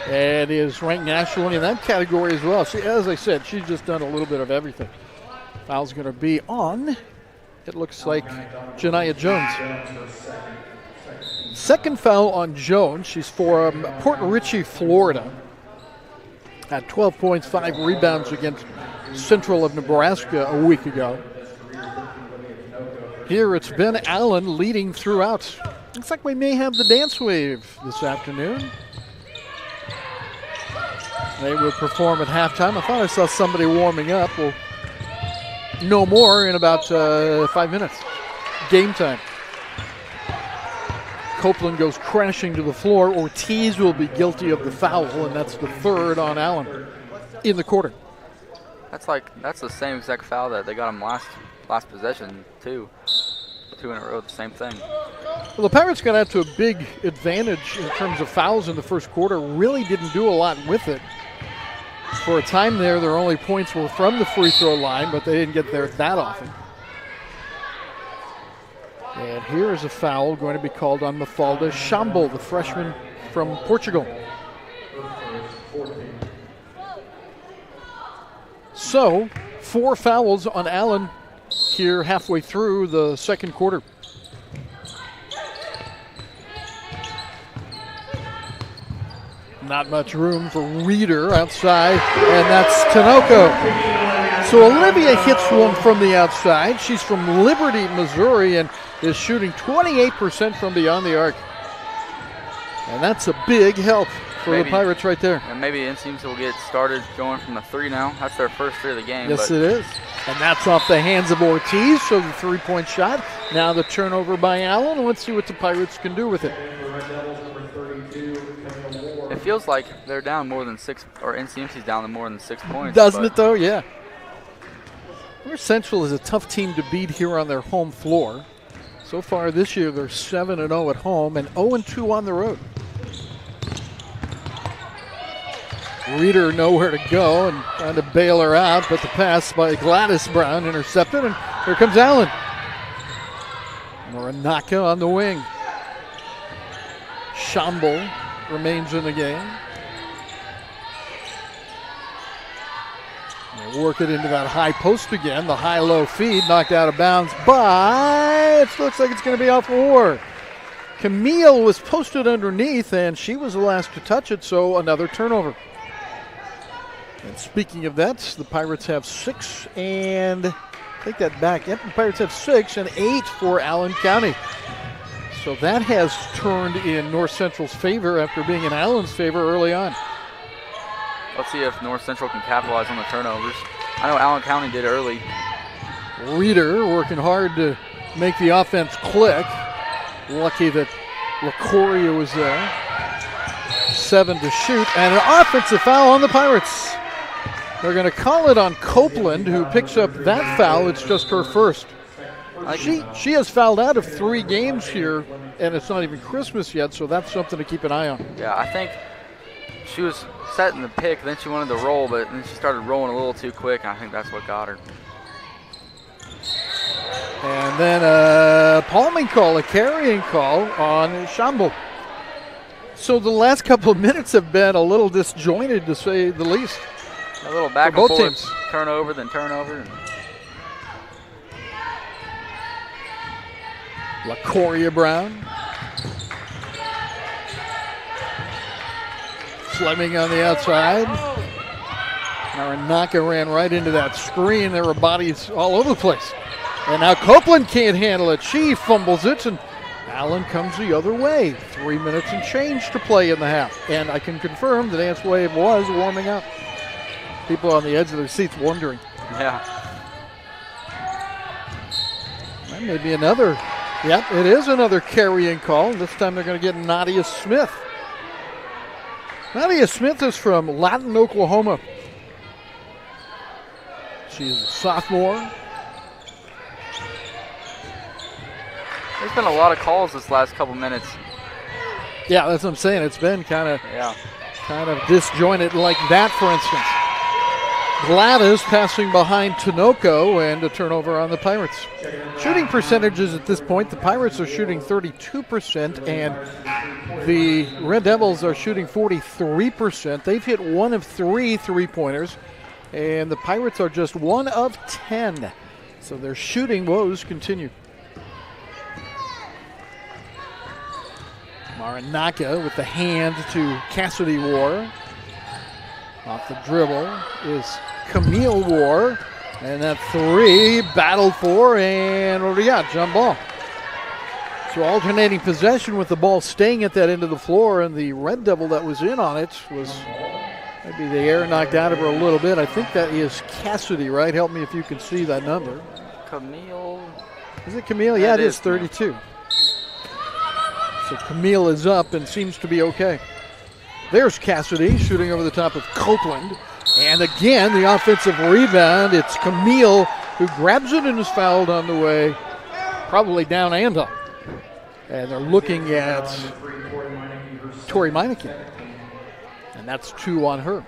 and is ranked nationally in that category as well. She, as I said, she's just done a little bit of everything. Foul's going to be on, it looks like, Janiah Jones. Second foul on Jones. She's from Port Richey, Florida. Had 12 points, 5 rebounds against Central of Nebraska a week ago. Here it's Ben Allen leading throughout. Looks like we may have the dance wave this afternoon. They will perform at halftime. I thought I saw somebody warming up. Well, no more in about 5 minutes. Game time. Copeland goes crashing to the floor. Ortiz will be guilty of the foul, and that's the third on Allen in the quarter. That's the same exact foul that they got him last possession too. 2 in a row, the same thing. Well, the Pirates got out to a big advantage in terms of fouls in the first quarter. Really didn't do a lot with it. For a time there, their only points were from the free throw line, but they didn't get there that often. And here is a foul going to be called on Mafalda Shambo, the freshman from Portugal. So, 4 fouls on Allen here halfway through the second quarter. Not much room for Reeder outside, and that's Tinoco. So Olivia hits one from the outside. She's from Liberty, Missouri, and is shooting 28% from beyond the arc. And that's a big help for the Pirates right there. And maybe NCMC will get started going from the 3 now. That's their first 3 of the game. Yes, it is. And that's off the hands of Ortiz, so the 3-point shot. Now the turnover by Allen. Let's see what the Pirates can do with it. It feels like they're down more than 6, or NCMC's down more than 6 points. Doesn't it, though? Yeah. North Central is a tough team to beat here on their home floor. So far this year, they're 7-0 at home and 0-2 on the road. Reeder nowhere to go and trying to bail her out, but the pass by Gladys Brown intercepted, and here comes Allen. Moranaka on the wing. Shambo remains in the game. They work it into that high post again. The high-low feed knocked out of bounds, but it looks like it's going to be off war. Camille was posted underneath, and she was the last to touch it, so another turnover. And speaking of that, the Pirates have 6 and take that back. Yep, the Pirates have 6 and 8 for Allen County. So that has turned in North Central's favor after being in Allen's favor early on. Let's see if North Central can capitalize on the turnovers. I know Allen County did early. Reeder working hard to make the offense click. Lucky that LaCoria was there. 7 to shoot, and an offensive foul on the Pirates. They're going to call it on Copeland, who picks up that foul. It's just her first. She has fouled out of 3 games here, and it's not even Christmas yet, so that's something to keep an eye on. Yeah, I think she was setting the pick, then she wanted to roll, but then she started rolling a little too quick, and I think that's what got her. And then a palming call, a carrying call on Shambo. So the last couple of minutes have been a little disjointed, to say the least. A little back and forth, turnover, then turnover. LaCoria Brown. Fleming on the outside. Maranaka ran right into that screen. There were bodies all over the place. And now Copeland can't handle it. She fumbles it, and Allen comes the other way. 3 minutes and change to play in the half. And I can confirm the dance wave was warming up. People on the edge of their seats wondering. Yeah. That may be another. Yep, it is another carrying call. This time they're going to get Nadia Smith. Nadia Smith is from Latin, Oklahoma. She's a sophomore. There's been a lot of calls this last couple minutes. Yeah, that's what I'm saying. It's been kind of disjointed like that, for instance. Gladys passing behind Tinoco and a turnover on the Pirates. Shooting percentages at this point, the Pirates are shooting 32% and the Red Devils are shooting 43%. They've hit 1 of 3 three-pointers and the Pirates are just 1 of 10. So their shooting woes continue. Maranaka with the hand to Cassidy War. Off the dribble is Camille War. And that 3 battled for, and what do we got? Jump ball. So alternating possession with the ball staying at that end of the floor, and the Red Devil that was in on it was maybe the air knocked out of her a little bit. I think that is Cassidy, right? Help me if you can see that number. Camille. Is it Camille? Yeah, it is 32. So Camille is up and seems to be okay. There's Cassidy shooting over the top of Copeland. And again, the offensive rebound. It's Camille who grabs it and is fouled on the way, probably down and up. And they're looking at Tori Meineke. And that's 2 on her.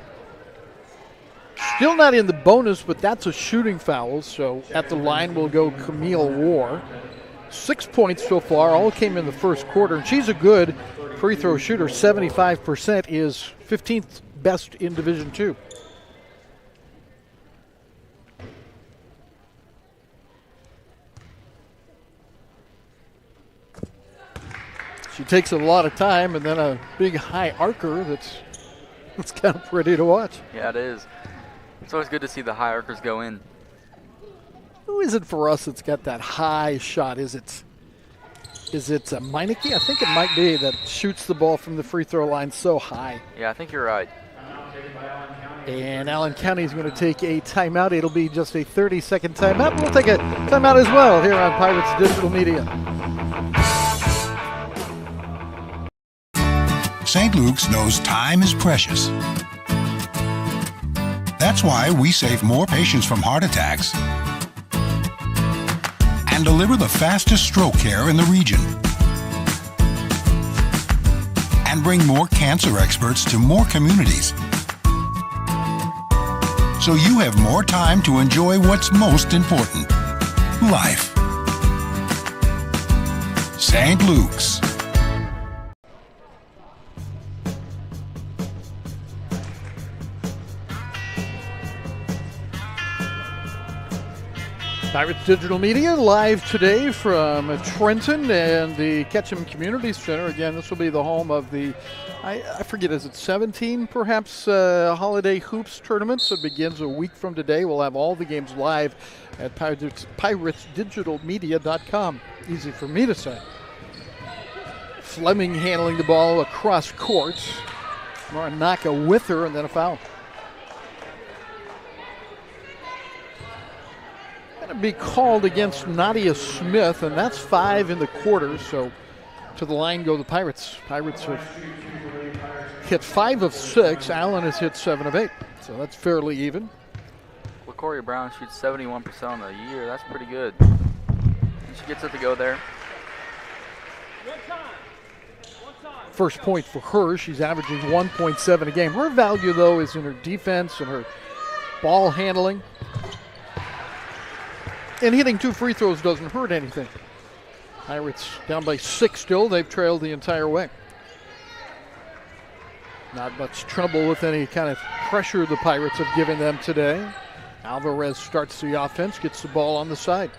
Still not in the bonus, but that's a shooting foul. So at the line will go Camille War. 6 points so far, all came in the first quarter. And she's a good free throw shooter. 75% is 15th best in Division II. She takes a lot of time and then a big high arcer that's kind of pretty to watch. Yeah, it is. It's always good to see the high arcers go in. Who is it for us that's got that high shot? Is it Meineke? I think it might be that shoots the ball from the free throw line so high. Yeah, I think you're right. And Allen County is going to take a timeout. It'll be just a 30-second timeout. We'll take a timeout as well here on Pirates Digital Media. St. Luke's knows time is precious. That's why we save more patients from heart attacks and deliver the fastest stroke care in the region and bring more cancer experts to more communities so you have more time to enjoy what's most important, life. St. Luke's. Pirates Digital Media live today from Trenton and the Ketchum Community Center. Again, this will be the home of the, I forget, is it 17 perhaps, Holiday Hoops tournament. So it begins a week from today. We'll have all the games live at PiratesDigitalMedia.com. Easy for me to say. Fleming handling the ball across court. Maranaka with her and then a foul. Be called against Nadia Smith, and that's 5 in the quarter. So to the line go the Pirates. Pirates have hit 5 of 6. Allen has hit 7 of 8. So that's fairly even. LaCoria Brown shoots 71% on the year. That's pretty good. And she gets it to go there. First point for her. She's averaging 1.7 a game. Her value, though, is in her defense and her ball handling. And hitting 2 free throws doesn't hurt anything. Pirates down by 6 still. They've trailed the entire way. Not much trouble with any kind of pressure the Pirates have given them today. Alvarez starts the offense, gets the ball on the side.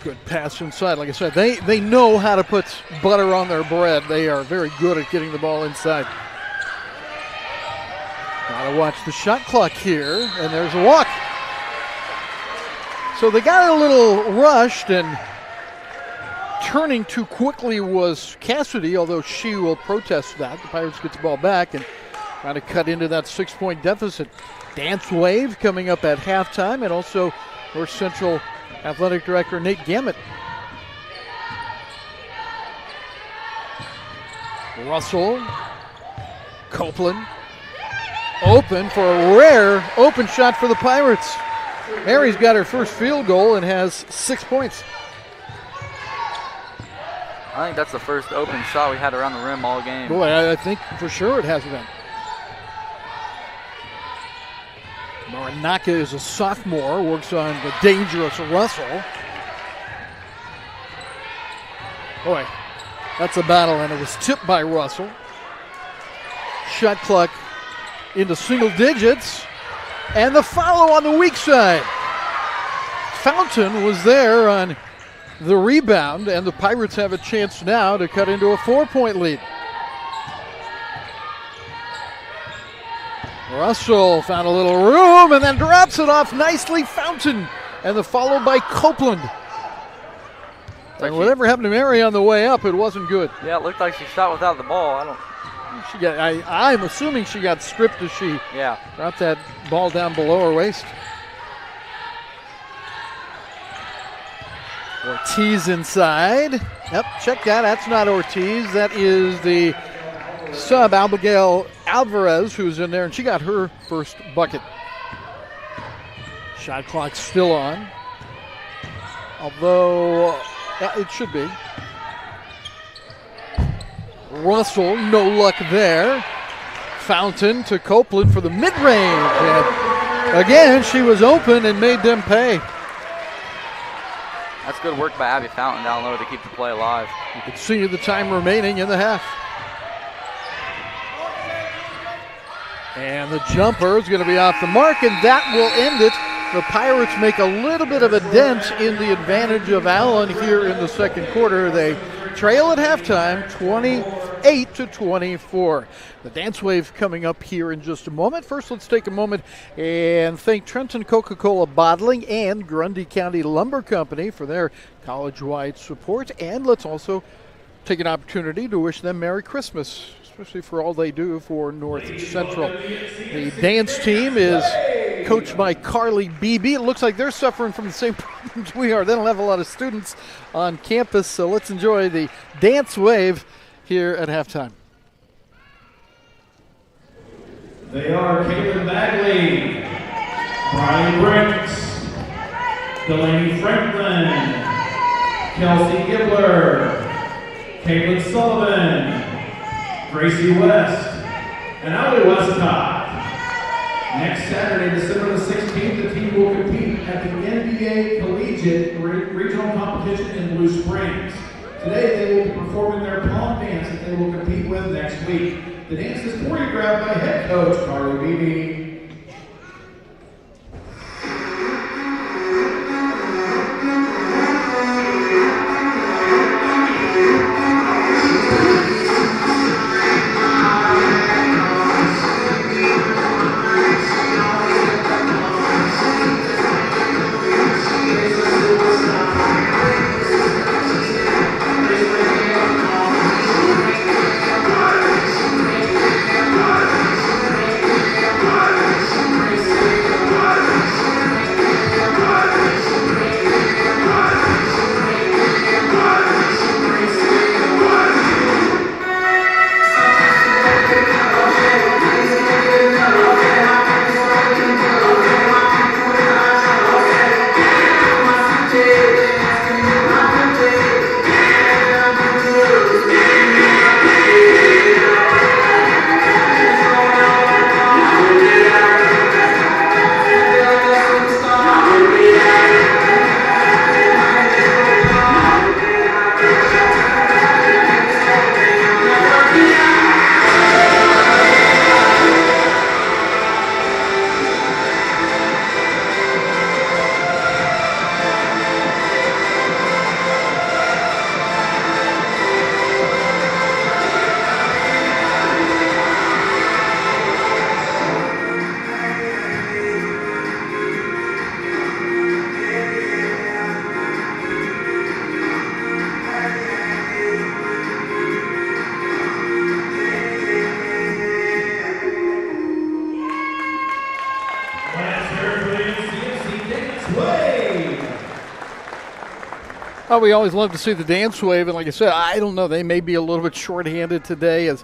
Good pass inside. Like I said, they know how to put butter on their bread. They are very good at getting the ball inside. Gotta watch the shot clock here, and there's a walk. So they got a little rushed, and turning too quickly was Cassidy, although she will protest that. The Pirates get the ball back and trying to cut into that 6-point deficit. Dance wave coming up at halftime, and also North Central Athletic Director Nate Gammett. Russell, Copeland, open for a rare open shot for the Pirates. Mary's got her first field goal and has 6 points. I think that's the first open shot we had around the rim all game. Boy, I think for sure it has been. Maranaka is a sophomore, works on the dangerous Russell. Boy, that's a battle, and it was tipped by Russell. Shot clock into single digits, and the foul on the weak side. Fountain was there on the rebound, and the Pirates have a chance now to cut into a 4-point lead. Russell found a little room and then drops it off nicely. Fountain, and the follow by Copeland. And whatever happened to Mary on the way up, it wasn't good. Yeah, it looked like she shot without the ball. I'm assuming she got stripped as she dropped that ball down below her waist. Ortiz inside. Yep, check that. That's not Ortiz. That is the sub, Abigail Alvarez, who's in there, and she got her first bucket. Shot clock still on. Although, it should be. Russell, no luck there. Fountain to Copeland for the mid-range. And again, she was open and made them pay. That's good work by Abby Fountain down low to keep the play alive. You can see the time remaining in the half. And the jumper is going to be off the mark, and that will end it. The Pirates make a little bit of a dent in the advantage of Allen here in the second quarter. They trail at halftime, 28-24. The dance wave coming up here in just a moment. First, let's take a moment and thank Trenton Coca-Cola Bottling and Grundy County Lumber Company for their college-wide support. And let's also take an opportunity to wish them Merry Christmas, especially for all they do for North Central. The dance team is coached by Carly Beebe. It looks like they're suffering from the same problems we are. They don't have a lot of students on campus, so let's enjoy the dance wave here at halftime. They are Caitlin Bagley, Brian Brinks, Delaney Franklin, Kelsey Gibler, Caitlin Sullivan, Gracie West, and Allie Westcott. Next Saturday, December the 16th, the team will compete at the NBA Collegiate Regional Competition in Blue Springs. Today, they will be performing their pom dance that they will compete with next week. The dance is choreographed by head coach Carly Beebe. Oh, we always love to see the dance wave, and like I said, I don't know, they may be a little bit shorthanded today as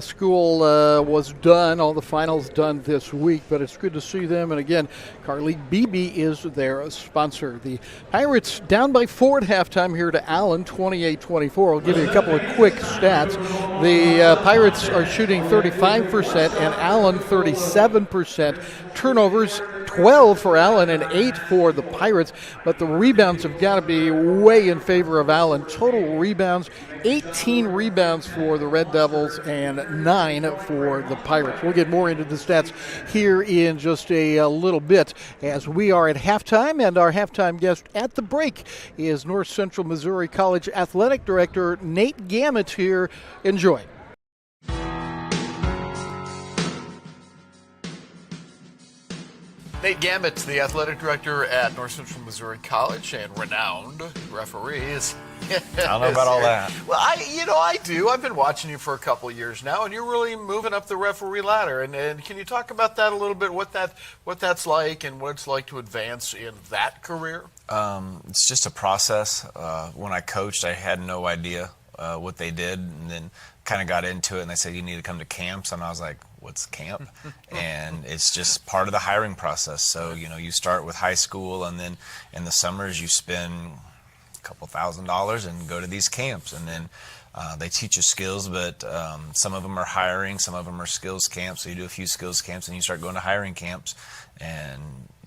school was done, all the finals done this week, but it's good to see them. And again, Carly Beebe is their sponsor. The Pirates down by 4 at halftime here to Allen, 28-24. I'll give you a couple of quick stats. The Pirates are shooting 35% and Allen 37%. Turnovers 12 for Allen and 8 for the Pirates, but the rebounds have got to be way in favor of Allen. Total rebounds, 18 rebounds for the Red Devils and 9 for the Pirates. We'll get more into the stats here in just a little bit as we are at halftime, and our halftime guest at the break is North Central Missouri College Athletic Director Nate Gamet here. Enjoy. Nate Gamet, the athletic director at North Central Missouri College and renowned referee, is. I don't know about all that. Well, I do. I've been watching you for a couple of years now, and you're really moving up the referee ladder. And can you talk about that a little bit? What that's like, and what it's like to advance in that career? It's just a process. When I coached, I had no idea what they did, and then kind of got into it. And they said you need to come to camps, and I was like, what's camp? And it's just part of the hiring process. So you start with high school, and then in the summers you spend a couple $1,000s and go to these camps, and then they teach you skills, but some of them are hiring, some of them are skills camps. So you do a few skills camps, and you start going to hiring camps, and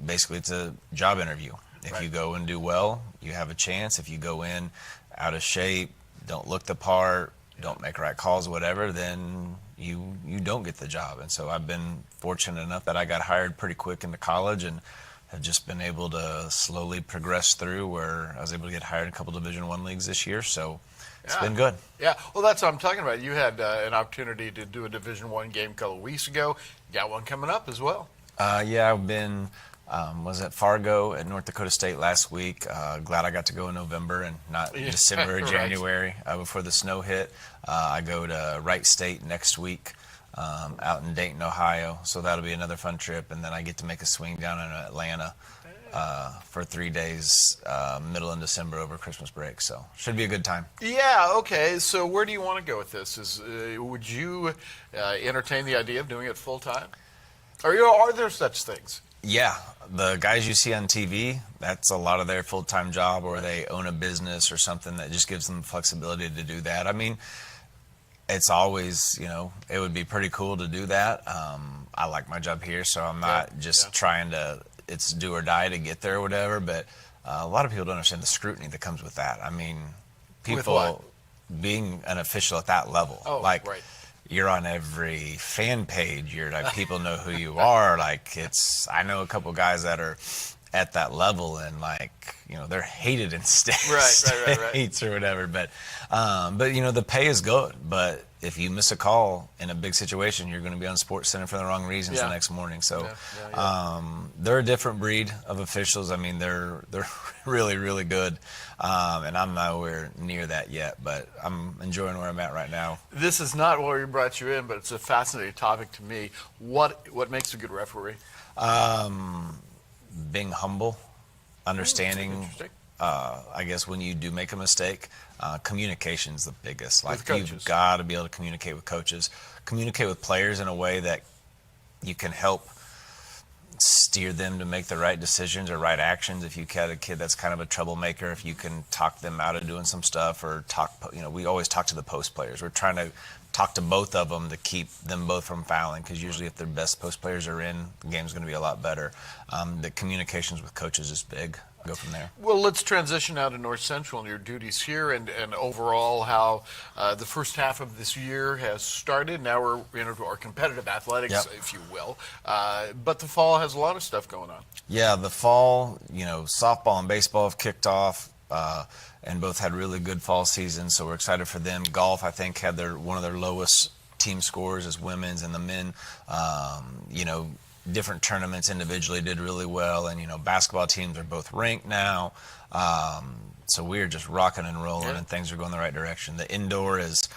basically it's a job interview. If you go and do well, you have a chance. If you go in out of shape, don't look the part, don't make right calls, whatever, then you don't get the job. And so I've been fortunate enough that I got hired pretty quick into college, and have just been able to slowly progress through where I was able to get hired in a couple Division I leagues this year. So it's been good. Yeah, well, that's what I'm talking about. You had an opportunity to do a Division I game a couple of weeks ago. You got one coming up as well. Yeah, I've been was at Fargo at North Dakota State last week. Glad I got to go in November and not December or January before the snow hit. I go to Wright State next week out in Dayton, Ohio. So that'll be another fun trip. And then I get to make a swing down in Atlanta for 3 days, middle of December over Christmas break. So should be a good time. Yeah, okay. So where do you want to go with this? Would you entertain the idea of doing it full time? Or are there such things? Yeah, the guys you see on TV, that's a lot of their full-time job, or they own a business or something that just gives them flexibility to do that. I mean, it's always, it would be pretty cool to do that. I like my job here, so I'm not trying to, it's do or die to get there or whatever, but a lot of people don't understand the scrutiny that comes with that. I mean, people being an official at that level. You're on every fan page. You're like, people know who you are. I know a couple guys that are at that level, and they're hated in states or whatever. But the pay is good. But if you miss a call in a big situation, you're going to be on Sports Center for the wrong reasons the next morning. So they're a different breed of officials. I mean, they're really, really good. And I'm nowhere near that yet, but I'm enjoying where I'm at right now. This is not where we brought you in, but it's a fascinating topic to me. What makes a good referee? Being humble, understanding, I guess when you do make a mistake, communication's the biggest. You've got to be able to communicate with coaches, communicate with players in a way that you can help steer them to make the right decisions or right actions. If you had a kid that's kind of a troublemaker, if you can talk them out of doing some stuff, or we always talk to the post players. We're trying to talk to both of them to keep them both from fouling, because usually if their best post players are in, the game's going to be a lot better. The communications with coaches is big. Go from there. Well, let's transition now to North Central and your duties here, and overall how the first half of this year has started. Now we're into our competitive athletics, if you will. But the fall has a lot of stuff going on. Yeah, the fall, softball and baseball have kicked off, and both had really good fall seasons, so we're excited for them. Golf, I think, had one of their lowest team scores as women's, and the men, different tournaments individually did really well, and basketball teams are both ranked now, so we're just rocking and rolling, and things are going the right direction. The indoor is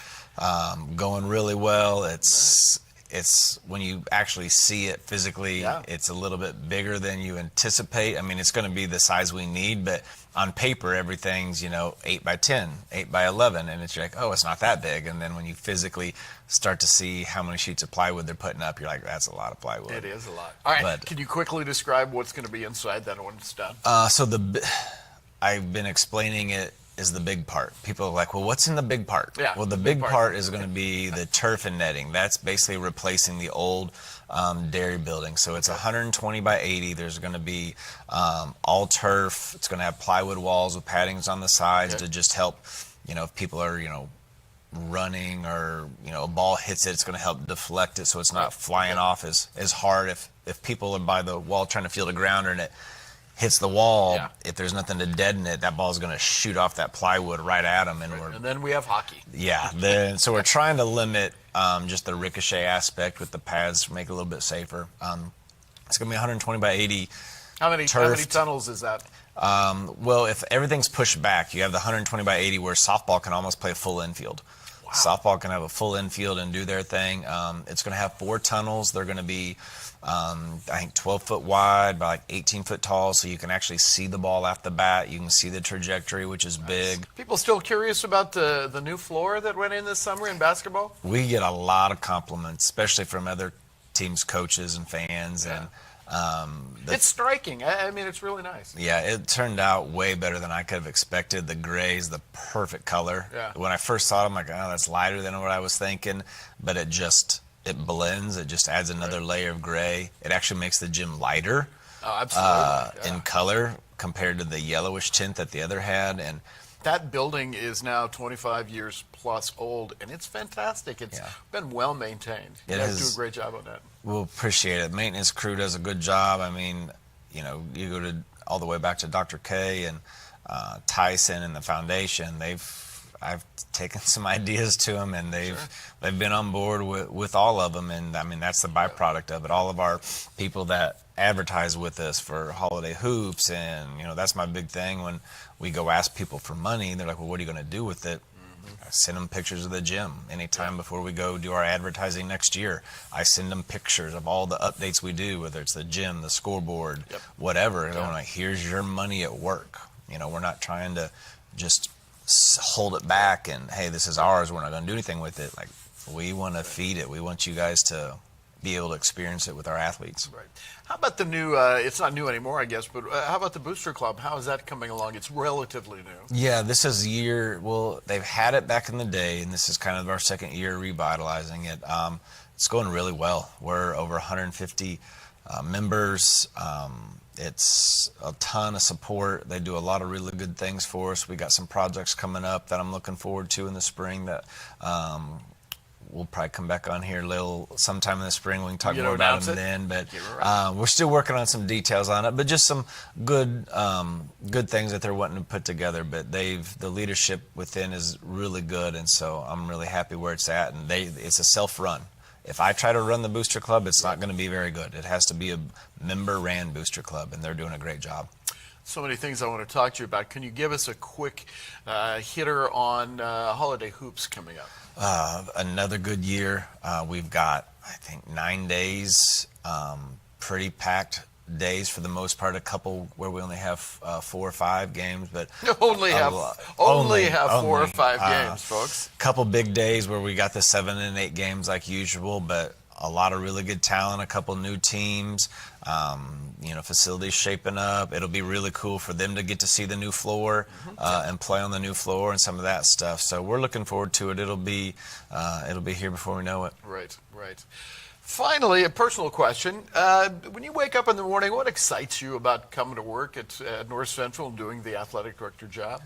going really well. It's it's when you actually see it physically, it's a little bit bigger than you anticipate. I mean, it's going to be the size we need, but on paper, everything's, 8 by 10, 8 by 11, and it's like, oh, it's not that big. And then when you physically start to see how many sheets of plywood they're putting up, you're like, that's a lot of plywood. It is a lot. All right, But, can you quickly describe what's going to be inside that when it's done? I've been explaining it is the big part. People are like, well, what's in the big part? Yeah, well, the big part is going to be the turf and netting. That's basically replacing the old dairy building. So it's 120 by 80. There's going to be all turf. It's going to have plywood walls with paddings on the sides to just help, if people are, running or, a ball hits it, it's going to help deflect it so it's not flying off as hard. If people are by the wall trying to field a grounder and it hits the wall, if there's nothing to deaden it, that ball's going to shoot off that plywood right at them. And then we have hockey. Yeah. So we're trying to limit just the ricochet aspect with the pads to make it a little bit safer. It's going to be 120 by 80. How many tunnels is that? Well, if everything's pushed back, you have the 120 by 80 where softball can almost play a full infield. Wow. Softball can have a full infield and do their thing. It's going to have 4 tunnels. They're going to be I think 12 foot wide by like 18 foot tall, so you can actually see the ball off the bat. You can see the trajectory, which is big. People still curious about the new floor that went in this summer in basketball? We get a lot of compliments, especially from other teams' coaches and fans. And it's striking. I mean, it's really nice. Yeah, it turned out way better than I could have expected. The gray is the perfect color. Yeah. When I first saw it, I'm like, oh, that's lighter than what I was thinking. But it blends. It just adds another layer of gray. It actually makes the gym lighter in color compared to the yellowish tint that the other had. And that building is now 25 years plus old, and it's fantastic. It's been well maintained. You guys do a great job on that. We'll appreciate it. Maintenance crew does a good job. I mean, you go to all the way back to Dr. K and Tyson and the foundation. I've taken some ideas to them, and they've been on board with all of them. And I mean, that's the byproduct of it. All of our people that advertise with us for holiday hoops, and that's my big thing. When we go ask people for money, they're like, well, what are you going to do with it? I send them pictures of the gym anytime before we go do our advertising next year. I send them pictures of all the updates we do, whether it's the gym, the scoreboard, whatever. And I'm like, here's your money at work. We're not trying to just hold it back and, hey, this is ours, we're not going to do anything with it. Like, we want to feed it. We want you guys to be able to experience it with our athletes. Right. How about the new, it's not new anymore, I guess, but how about the Booster Club? How is that coming along? It's relatively new. Yeah, this is they've had it back in the day, and this is kind of our second year revitalizing it. It's going really well. We're over 150 members. It's a ton of support. They do a lot of really good things for us. We got some projects coming up that I'm looking forward to in the spring that we'll probably come back on here sometime in the spring. We can talk more about them then. But we're still working on some details on it. But just some good things that they're wanting to put together. But the leadership within is really good, and so I'm really happy where it's at. And it's a self-run. If I try to run the Booster Club, it's not going to be very good. It has to be a member-ran Booster Club, and they're doing a great job. So many things I want to talk to you about. Can you give us a quick hitter on holiday hoops coming up? Another good year. We've got, I think, 9 days, pretty packed days for the most part. A couple where we only have 4 or 5 games, but only have 4 or 5 games, folks. Couple big days where we got the 7 and 8 games like usual, but a lot of really good talent, a couple new teams, facilities shaping up. It'll be really cool for them to get to see the new floor and play on the new floor and some of that stuff. So we're looking forward to it. It'll be here before we know it. Right. Finally, a personal question. When you wake up in the morning, what excites you about coming to work at North Central and doing the athletic director job?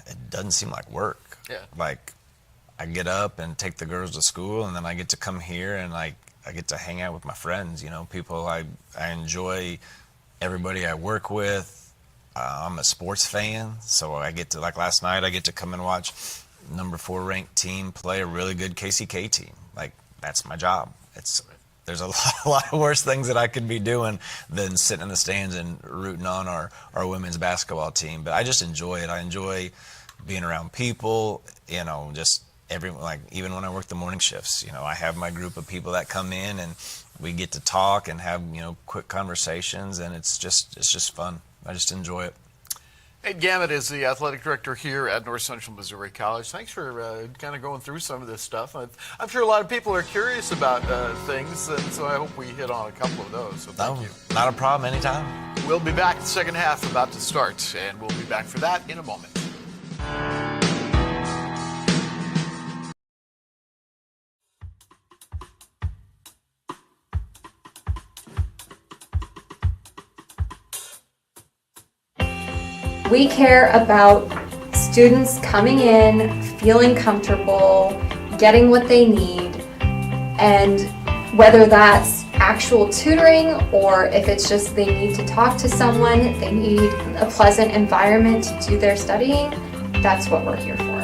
It doesn't seem like work. Yeah. Like, I get up and take the girls to school, and then I get to come here and I get to hang out with my friends, people I enjoy, everybody I work with. I'm a sports fan, so I get to, like last night, I get to come and watch number 4 ranked team play a really good KCK team. Like, that's my job. There's a lot of worse things that I could be doing than sitting in the stands and rooting on our women's basketball team. But I just enjoy it. I enjoy being around people, just like even when I work the morning shifts, I have my group of people that come in and we get to talk and have, quick conversations, and it's just fun. I just enjoy it. Nate Gamet is the athletic director here at North Central Missouri College. Thanks for kind of going through some of this stuff. I'm sure a lot of people are curious about things, and so I hope we hit on a couple of those. So thank you. Not a problem, anytime. We'll be back. The second half about to start, and we'll be back for that in a moment. We care about students coming in, feeling comfortable, getting what they need, and whether that's actual tutoring or if it's just they need to talk to someone, they need a pleasant environment to do their studying, that's what we're here for.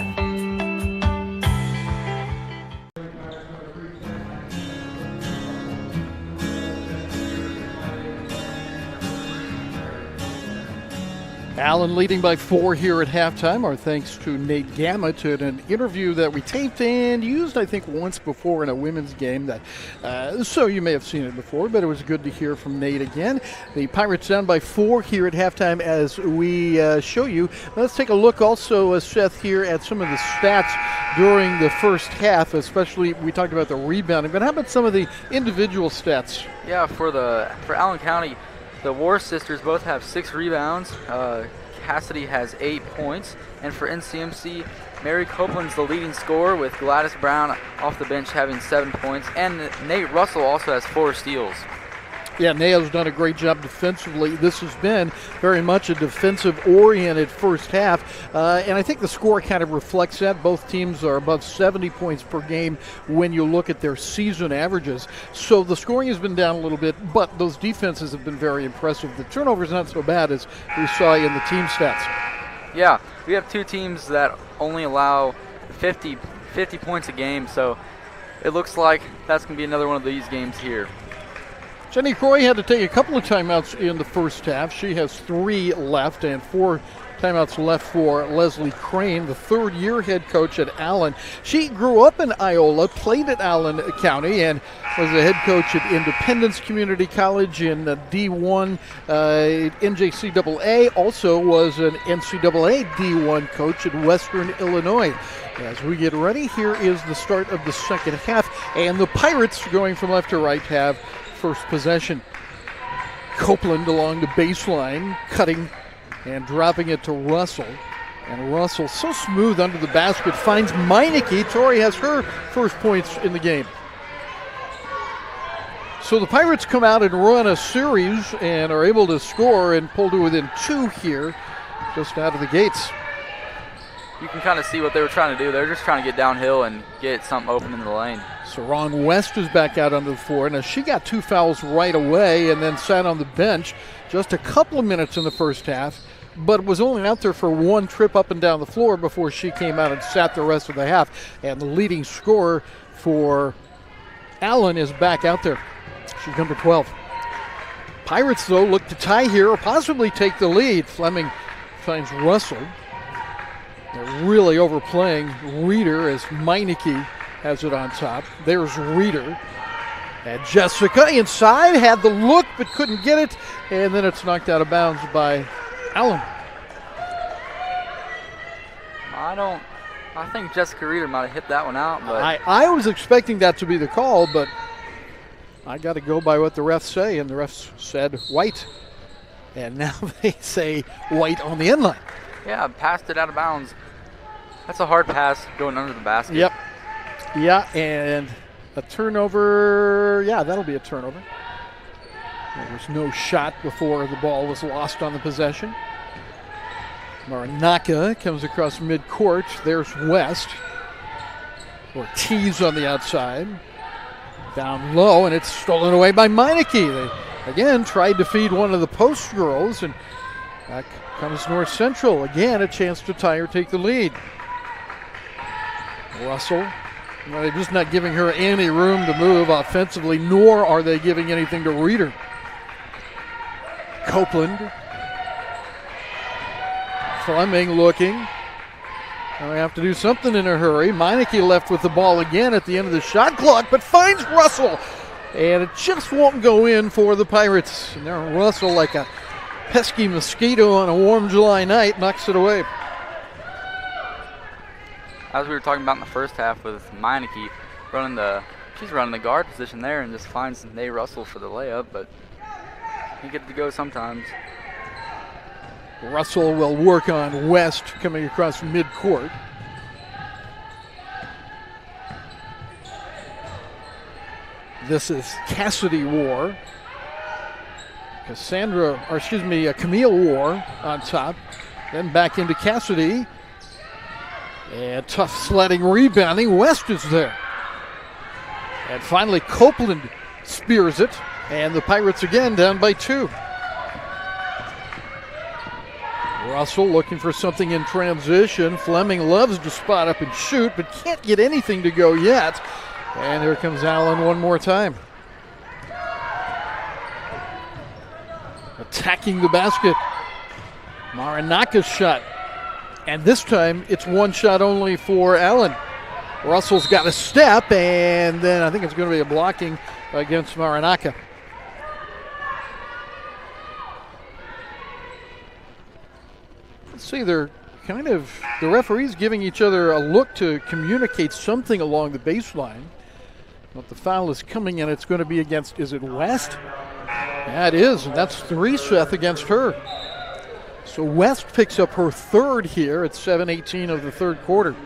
Allen leading by 4 here at halftime. Our thanks to Nate Gamet in an interview that we taped and used, I think, once before in a women's game. So you may have seen it before, but it was good to hear from Nate again. The Pirates down by 4 here at halftime as we show you. Let's take a look also, Seth, here at some of the stats during the first half, especially we talked about the rebounding, but how about some of the individual stats? Yeah, for Allen County, the War sisters both have 6 rebounds. Cassidy has 8 points. And for NCMC, Mary Copeland's the leading scorer with Gladys Brown off the bench having 7 points. And Nate Russell also has 4 steals. Yeah, Nao's done a great job defensively. This has been very much a defensive-oriented first half, and I think the score kind of reflects that. Both teams are above 70 points per game when you look at their season averages. So the scoring has been down a little bit, but those defenses have been very impressive. The turnovers not so bad as we saw in the team stats. Yeah, we have 2 teams that only allow 50 points a game, so it looks like that's going to be another one of these games here. Jenny Croy had to take a couple of timeouts in the first half. She has 3 left and 4 timeouts left for Leslie Crane, the third-year head coach at Allen. She grew up in Iola, played at Allen County, and was a head coach at Independence Community College in D1 NJCAA. Also was an NCAA D1 coach at Western Illinois. As we get ready, here is the start of the second half, and the Pirates, going from left to right, have first possession. Copeland along the baseline, cutting and dropping it to Russell. And Russell, so smooth under the basket, finds Meineke. Tori has her first points in the game. So the Pirates come out and run a series and are able to score and pull to within 2 here, just out of the gates. You can kind of see what they were trying to do. They're just trying to get downhill and get something open in the lane. Saron West is back out on the floor. Now, she got 2 fouls right away and then sat on the bench just a couple of minutes in the first half, but was only out there for 1 trip up and down the floor before she came out and sat the rest of the half. And the leading scorer for Allen is back out there. She's number 12. Pirates, though, look to tie here or possibly take the lead. Fleming finds Russell. They're really overplaying Reeder as Meineke has it on top. There's Reeder. And Jessica inside, had the look but couldn't get it. And then it's knocked out of bounds by Allen. I think Jessica Reeder might have hit that one out. But I was expecting that to be the call, but I got to go by what the refs say. And the refs said white. And now they say white on the end line. Yeah, passed it out of bounds. That's a hard pass going under the basket. Yep. Yeah, and a turnover. Yeah, that'll be a turnover. There was no shot before the ball was lost on the possession. Maranaka comes across midcourt. There's West. Ortiz on the outside. Down low, and it's stolen away by Meineke. They, again, tried to feed one of the post girls, and back comes North Central. Again, a chance to tie or take the lead. Russell, well, they're just not giving her any room to move offensively, nor are they giving anything to Reeder. Copeland. Fleming looking. I have to do something in a hurry. Meineke left with the ball again at the end of the shot clock, but finds Russell. And it just won't go in for the Pirates. And there Russell, like a pesky mosquito on a warm July night, knocks it away. As we were talking about in the first half with Meineke she's running the guard position there and just finds Nate Russell for the layup, but he gets to go sometimes. Russell will work on West coming across midcourt. This is Cassidy War. Camille War on top. Then back into Cassidy. And tough sledding rebounding. West is there. And finally Copeland spears it. And the Pirates again down by 2. Russell looking for something in transition. Fleming loves to spot up and shoot, but can't get anything to go yet. And here comes Allen one more time. Attacking the basket. Maranaka's shot. And this time it's one shot only for Allen. Russell's got a step, and then I think it's going to be a blocking against Maranaka. Let's see, they're the referees giving each other a look to communicate something along the baseline. But the foul is coming, and it's going to be against, is it West? Yeah, it is, and that's 3, Seth, against her. So West picks up her 3rd here at 7:18 of the 3rd quarter.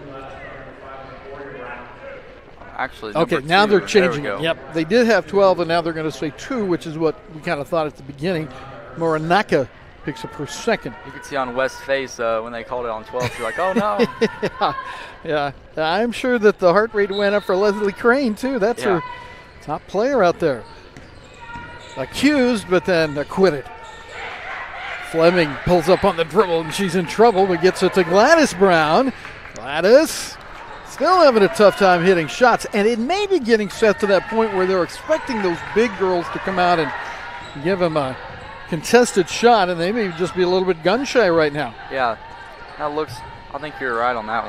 Actually, okay, now they're changing it. Yep, they did have 12, and now they're going to say 2, which is what we kind of thought at the beginning. Maranaka picks up her 2nd. You could see on West's face when they called it on 12, you're like, oh no. yeah, I'm sure that the heart rate went up for Leslie Crane too. That's her top player out there. Accused, but then acquitted. Fleming pulls up on the dribble, and she's in trouble, but gets it to Gladys Brown. Gladys still having a tough time hitting shots, and it may be getting set to that point where they're expecting those big girls to come out and give them a contested shot, and they may just be a little bit gun shy right now. Yeah, I think you're right on that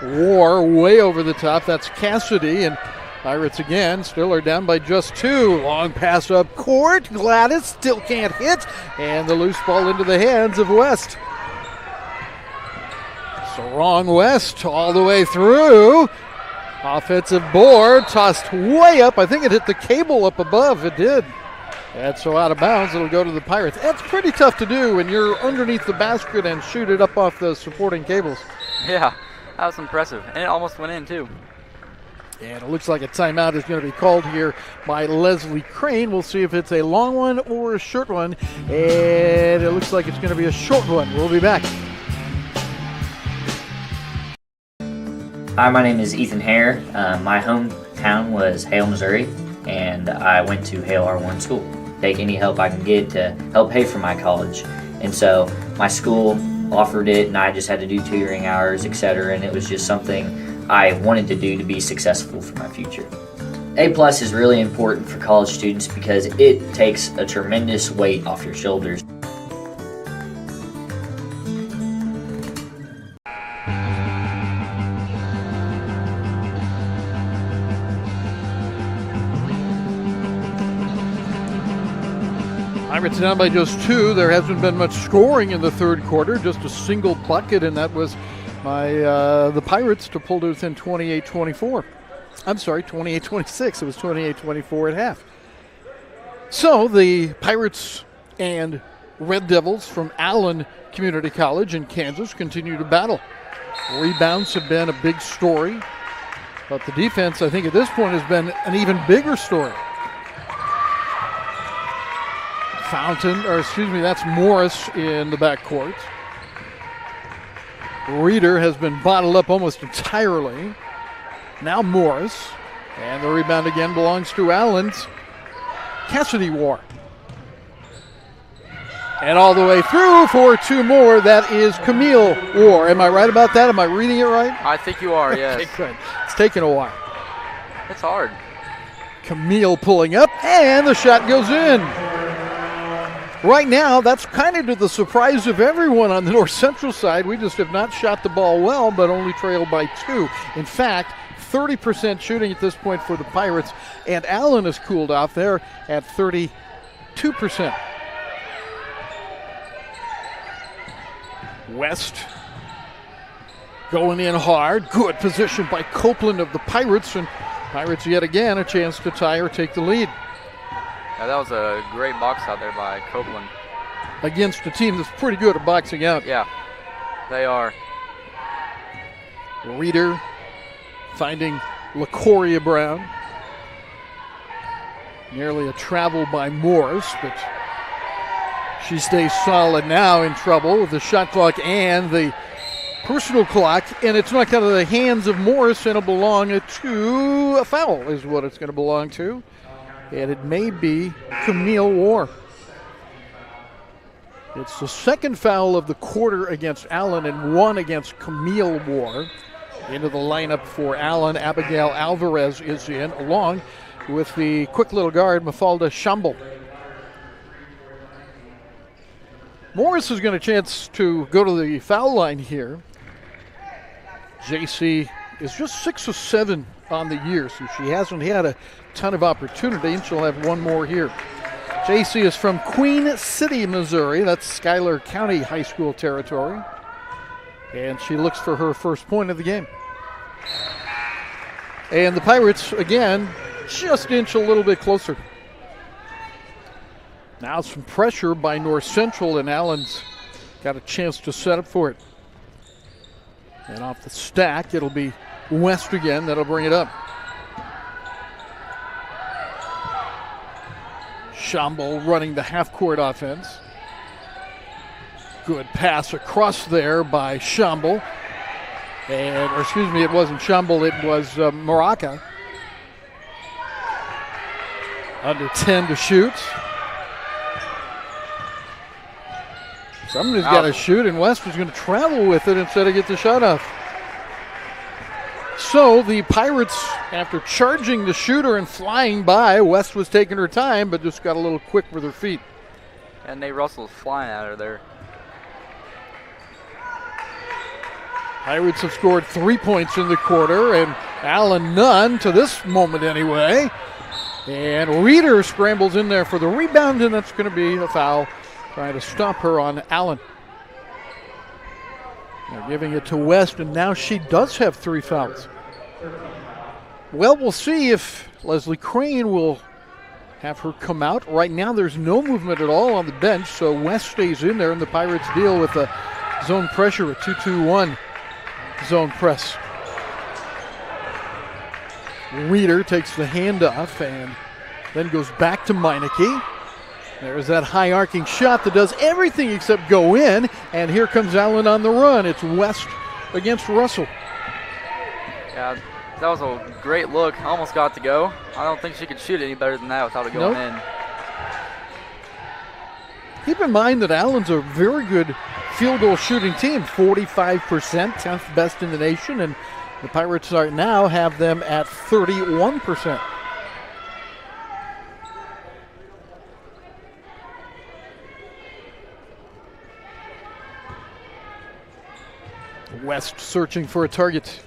one. War way over the top. That's Cassidy, and Pirates again still are down by just 2. Long pass up court. Gladys still can't hit, and the loose ball into the hands of West. Wrong West all the way through. Offensive board tossed way up. I think it hit the cable up above. It did. That's so out of bounds, it'll go to the Pirates. That's pretty tough to do when you're underneath the basket and shoot it up off the supporting cables. Yeah, that was impressive. And it almost went in, too. And it looks like a timeout is going to be called here by Leslie Crane. We'll see if it's a long one or a short one. And it looks like it's going to be a short one. We'll be back. Hi, my name is Ethan Hare. My hometown was Hale, Missouri, and I went to Hale R1 school. Take any help I can get to help pay for my college. And so my school offered it, and I just had to do tutoring hours, etc. And it was just something I wanted to do to be successful for my future. A+ is really important for college students because it takes a tremendous weight off your shoulders. Pirates down by just 2. There hasn't been much scoring in the 3rd quarter, just a single bucket, and that was by the Pirates to pull to within 28-24. I'm sorry, 28-26. It was 28-24 at half. So the Pirates and Red Devils from Allen Community College in Kansas continue to battle. Rebounds have been a big story, but the defense, I think, at this point has been an even bigger story. That's Morris in the backcourt. Reeder has been bottled up almost entirely. Now Morris. And the rebound again belongs to Allen's Cassidy War. And all the way through for 2 more. That is Camille War. Am I right about that? Am I reading it right? I think you are, yes. Okay, good. It's taken a while. It's hard. Camille pulling up, and the shot goes in. Right now, that's kind of to the surprise of everyone on the North Central side. We just have not shot the ball well, but only trailed by 2. In fact, 30% shooting at this point for the Pirates, and Allen has cooled off there at 32%. West going in hard. Good position by Copeland of the Pirates, and Pirates yet again a chance to tie or take the lead. Yeah, that was a great box out there by Copeland. Against a team that's pretty good at boxing out. Yeah, they are. Reeder finding LaCoria Brown. Nearly a travel by Morris, but she stays solid now, in trouble with the shot clock and the personal clock, and it's not out of the hands of Morris, and it'll belong to a foul is what it's going to belong to. And it may be Camille War. It's the second foul of the quarter against Allen and 1 against Camille War. Into the lineup for Allen, Abigail Alvarez is in, along with the quick little guard, Mafalda Shamble. Morris is going to chance to go to the foul line here. JC is just 6 of 7 on the year, so she hasn't had a ton of opportunity, and she'll have one more here. JC is from Queen City, Missouri. That's Schuyler County High School territory. And she looks for her first point of the game. And the Pirates, again, just inch a little bit closer. Now some pressure by North Central, and Allen's got a chance to set up for it. And off the stack, it'll be West again that'll bring it up. Shamble running the half-court offense. Good pass across there by Shamble. Or excuse me, it wasn't Shamble, it was Maraca. Under 10 to shoot. Somebody's got to shoot, and West is going to travel with it instead of get the shot off. So the Pirates, after charging the shooter and flying by, West was taking her time, but just got a little quick with her feet. And Nate Russell's flying at her there. Pirates have scored 3 points in the quarter, and Allen none to this moment anyway. And Reeder scrambles in there for the rebound, and that's going to be a foul, trying to stop her on Allen. They're giving it to West, and now she does have 3 fouls. Well, we'll see if Leslie Crane will have her come out. Right now there's no movement at all on the bench, so West stays in there, and the Pirates deal with the zone pressure, a 2-2-1 zone press. Reeder takes the handoff and then goes back to Meineke. There's that high arcing shot that does everything except go in, and here comes Allen on the run. It's West against Russell. Yeah, that was a great look. Almost got to go. I don't think she could shoot any better than that without it going in. Keep in mind that Allen's a very good field goal shooting team, 45%, 10th best in the nation, and the Pirates right now have them at 31%. West searching for a target.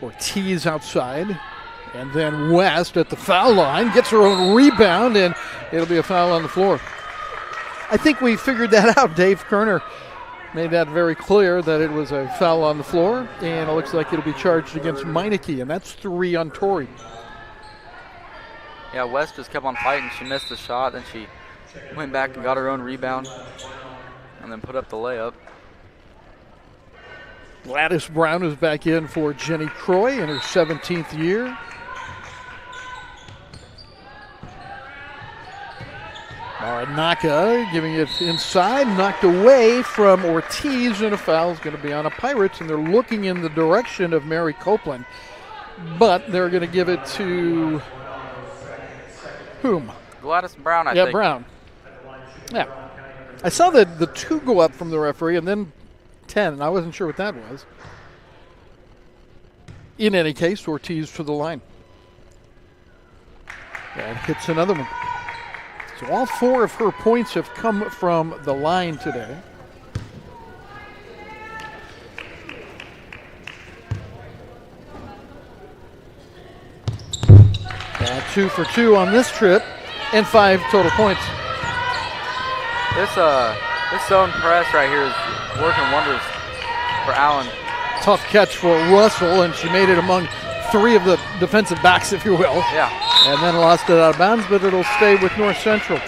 Ortiz outside. And then West at the foul line gets her own rebound, and it'll be a foul on the floor. I think we figured that out. Dave Kerner made that very clear that it was a foul on the floor, and it looks like it'll be charged against Meineke, and that's 3 on Torrey. Yeah, West just kept on fighting. She missed the shot, then she went back and got her own rebound, and then put up the layup. Gladys Brown is back in for Jenny Croy in her 17th year. Maranaka giving it inside, knocked away from Ortiz, and a foul is going to be on a Pirates, and they're looking in the direction of Mary Copeland, but they're going to give it to whom? Gladys Brown, I think. Yeah, Brown. Yeah. I saw that the 2 go up from the referee, and then 10, and I wasn't sure what that was. In any case, Ortiz to the line. And hits another one. So all 4 of her points have come from the line today. And 2 for 2 on this trip, and 5 total points. This zone press right here is working wonders for Allen. Tough catch for Russell, and she made it among 3 of the defensive backs, if you will. Yeah. And then lost it out of bounds, but it'll stay with North Central.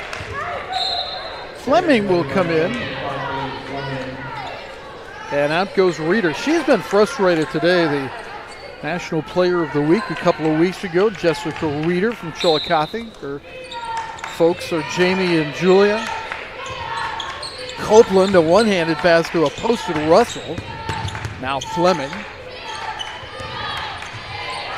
Fleming will come in. And out goes Reeder. She's been frustrated today. The National Player of the Week a couple of weeks ago, Jessica Reeder from Chillicothe. Her folks are Jamie and Julia. Copeland, a one-handed pass to a posted Russell. Now Fleming.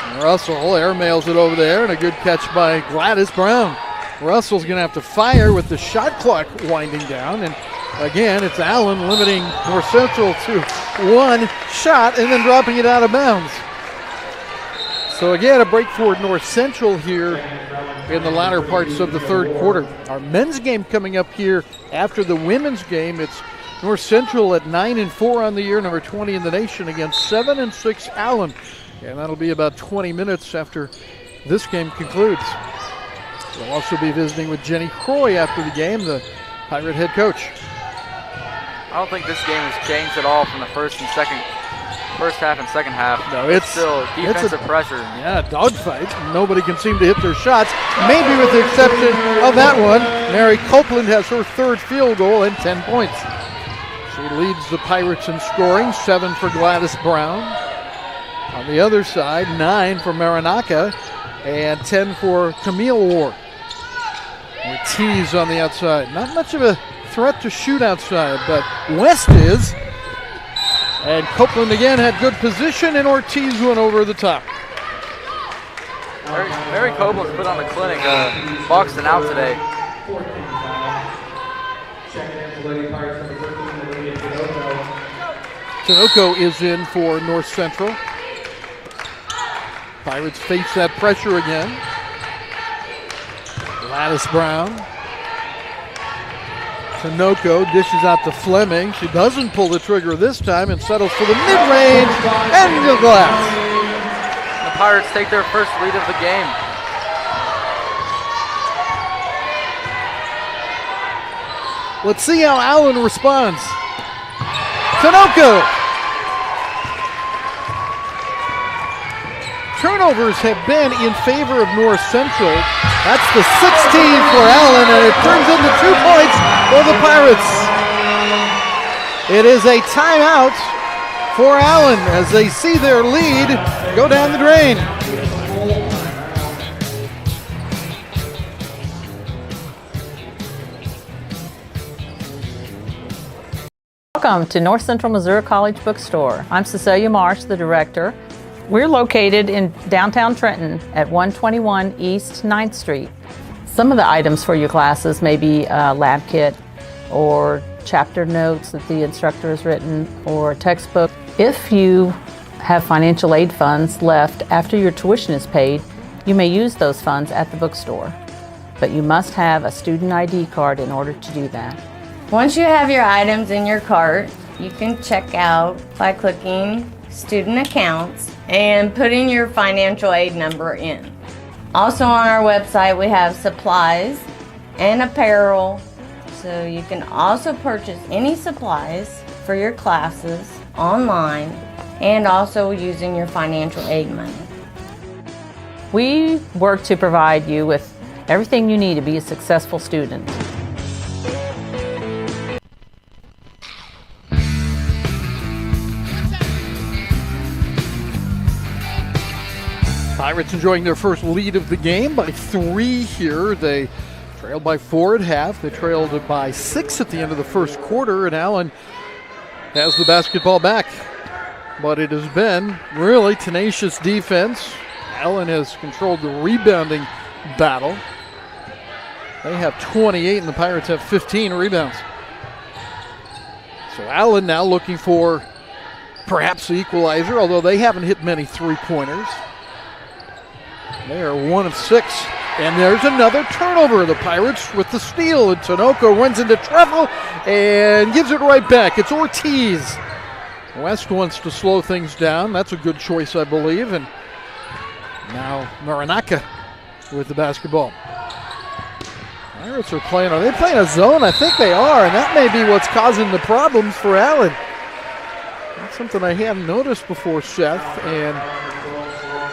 And Russell airmails it over there, and a good catch by Gladys Brown. Russell's going to have to fire with the shot clock winding down, and again, it's Allen limiting North Central to 1 shot and then dropping it out of bounds. So again, a break for North Central here in the latter parts of the third quarter. Our men's game coming up here after the women's game. It's North Central at 9-4 on the year, number 20 in the nation, against 7-6 Allen. And that'll be about 20 minutes after this game concludes. We'll also be visiting with Jenny Croy after the game, the Pirate head coach. I don't think this game has changed at all from the first half and second half. No, it's still defensive pressure. Yeah, dogfight. Nobody can seem to hit their shots, maybe with the exception of that one. Mary Copeland has her 3rd field goal and 10 points. She leads the Pirates in scoring, 7 for Gladys Brown. On the other side, 9 for Maranaka and 10 for Camille Ward. Ortiz on the outside. Not much of a threat to shoot outside, but West is. And Copeland again had good position, and Ortiz went over the top. Mary Copeland's put on a clinic, boxing out today. Tinoco is in for North Central. Pirates face that pressure again. Gladys Brown. Tinoco dishes out to Fleming. She doesn't pull the trigger this time and settles for the mid-range and the glass. The Pirates take their first lead of the game. Let's see how Allen responds. Tinoco. Turnovers have been in favor of North Central. That's the 16th for Allen, and it turns into 2 points for the Pirates. It is a timeout for Allen as they see their lead go down the drain. Welcome to North Central Missouri College Bookstore. I'm Cecilia Marsh, the director. We're located in downtown Trenton at 121 East 9th Street. Some of the items for your classes may be a lab kit or chapter notes that the instructor has written or a textbook. If you have financial aid funds left after your tuition is paid, you may use those funds at the bookstore. But you must have a student ID card in order to do that. Once you have your items in your cart, you can check out by clicking Student Accounts and putting your financial aid number in. Also on our website we have supplies and apparel, so you can also purchase any supplies for your classes online and also using your financial aid money. We work to provide you with everything you need to be a successful student. Pirates enjoying their first lead of the game by 3 here. They trailed by 4 at half. They trailed by 6 at the end of the first quarter, and Allen has the basketball back. But it has been really tenacious defense. Allen has controlled the rebounding battle. They have 28, and the Pirates have 15 rebounds. So Allen now looking for perhaps the equalizer, although they haven't hit many three-pointers. They are 1 of 6 And there's another turnover. The Pirates with the steal, and Tinoco runs into trouble and gives it right back. It's Ortiz. West wants to slow things down. That's a good choice, I believe. And now Maranaka with the basketball. Pirates are are they playing a zone? I think they are, and that may be what's causing the problems for Allen. That's something I hadn't noticed before, Seth, and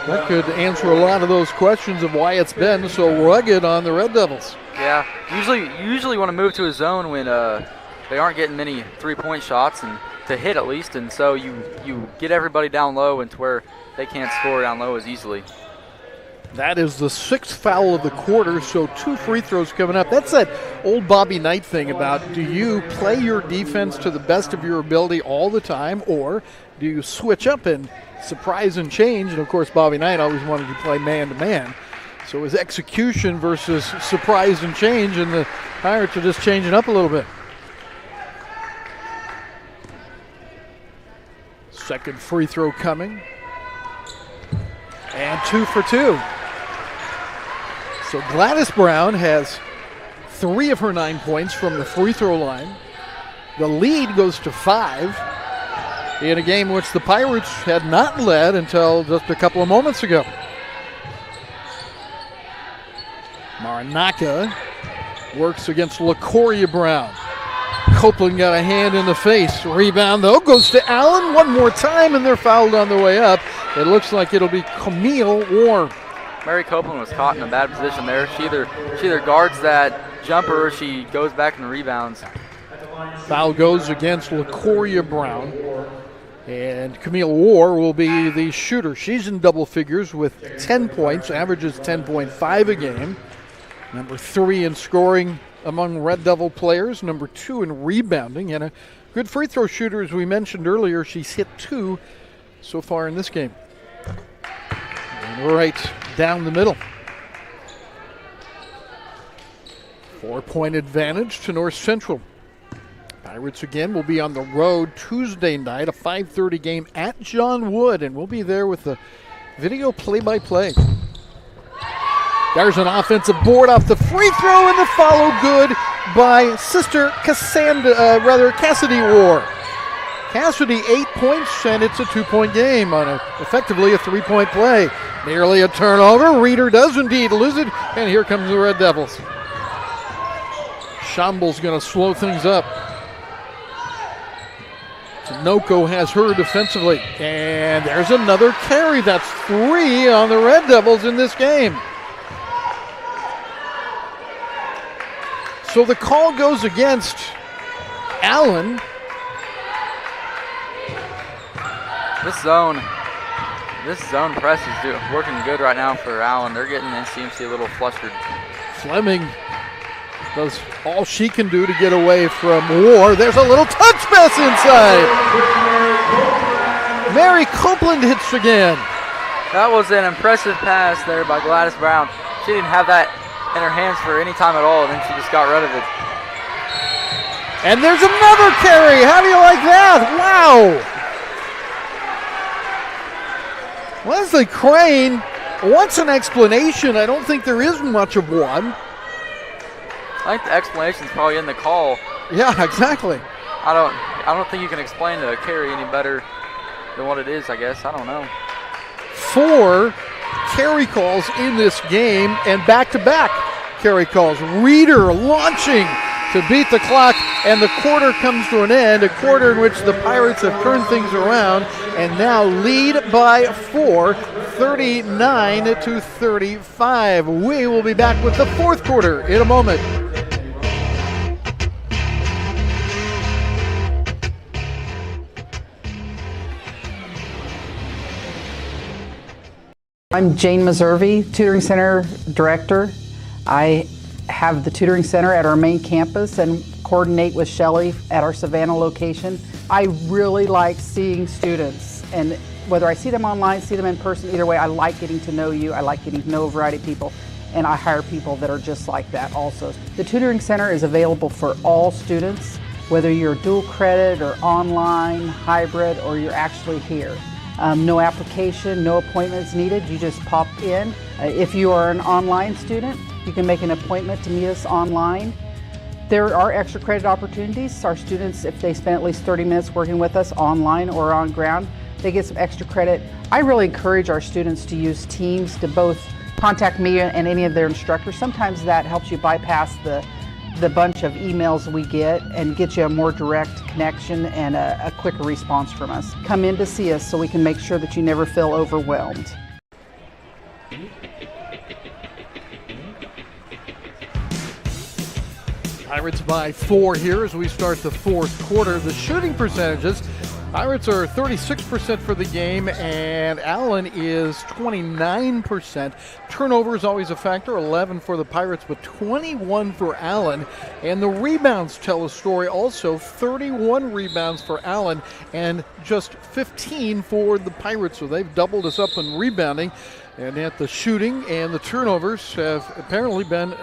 that could answer a lot of those questions of why it's been so rugged on the Red Devils. Yeah, usually want to move to a zone when they aren't getting many three-point shots, and to hit at least, and so you get everybody down low and to where they can't score down low as easily. That is the 6th foul of the quarter, so 2 free throws coming up. That's that old Bobby Knight thing about, do you play your defense to the best of your ability all the time, or do you switch up and surprise and change? And of course, Bobby Knight always wanted to play man-to-man. So it was execution versus surprise and change, and the Pirates are just changing up a little bit. Second free throw coming. And 2 for 2. So Gladys Brown has 3 of her 9 points from the free throw line. The lead goes to 5 in a game which the Pirates had not led until just a couple of moments ago. Maranaka works against LaCoria Brown. Copeland got a hand in the face. Rebound, though, goes to Allen one more time, and they're fouled on the way up. It looks like it'll be Camille War. Mary Copeland was caught in a bad position there. She either guards that jumper or she goes back and rebounds. Foul goes against LaCoria Brown. And Camille War will be the shooter. She's in double figures with 10 points, averages 10.5 a game. Number 3 in scoring among Red Devil players, number 2 in rebounding, and a good free throw shooter, as we mentioned earlier. She's hit 2 so far in this game. And right down the middle. 4-point advantage to North Central. Pirates again will be on the road Tuesday night, a 5:30 game at John Wood, and we'll be there with the video play-by-play. There's an offensive board off the free throw, and the follow good by sister Cassidy War. Cassidy 8 points, and it's a 2-point game on effectively a 3-point play. Nearly a turnover. Reeder does indeed lose it, and here comes the Red Devils. Shambles going to slow things up. Tinoco has her defensively, and there's another carry. That's 3 on the Red Devils in this game. So the call goes against Allen. This zone press is working good right now for Allen. They're getting NCMC a little flustered. Fleming does all she can do to get away from War. There's a little touch pass inside. Mary Copeland hits again. That was an impressive pass there by Gladys Brown. She didn't have that in her hands for any time at all, and then she just got rid of it. And there's another carry. How do you like that? Wow. Leslie Crane wants an explanation. I don't think there is much of one. I think the explanation's probably in the call. Yeah, exactly. I don't think you can explain the carry any better than what it is, I guess. I don't know. 4 carry calls in this game, and back-to-back carry calls. Reeder launching to beat the clock, and the quarter comes to an end, a quarter in which the Pirates have turned things around and now lead by 4, 39-35. We will be back with the fourth quarter in a moment. I'm Jane Meservey, Tutoring Center Director. I have the Tutoring Center at our main campus and coordinate with Shelley at our Savannah location. I really like seeing students, and whether I see them online, see them in person, either way, I like getting to know you. I like getting to know a variety of people, and I hire people that are just like that also. The Tutoring Center is available for all students, whether you're dual credit or online, hybrid, or you're actually here. No application, no appointments needed. You just pop in. If you are an online student, you can make an appointment to meet us online. There are extra credit opportunities. Our students, if they spend at least 30 minutes working with us online or on ground, they get some extra credit. I really encourage our students to use Teams to both contact me and any of their instructors. Sometimes that helps you bypass the bunch of emails we get and get you a more direct connection and a quicker response from us. Come in to see us so we can make sure that you never feel overwhelmed. Pirates by 4 here as we start the fourth quarter. The shooting percentages, Pirates are 36% for the game, and Allen is 29%. Turnover is always a factor, 11 for the Pirates, but 21 for Allen. And the rebounds tell a story also, 31 rebounds for Allen and just 15 for the Pirates. So they've doubled us up in rebounding. And yet the shooting and the turnovers have apparently been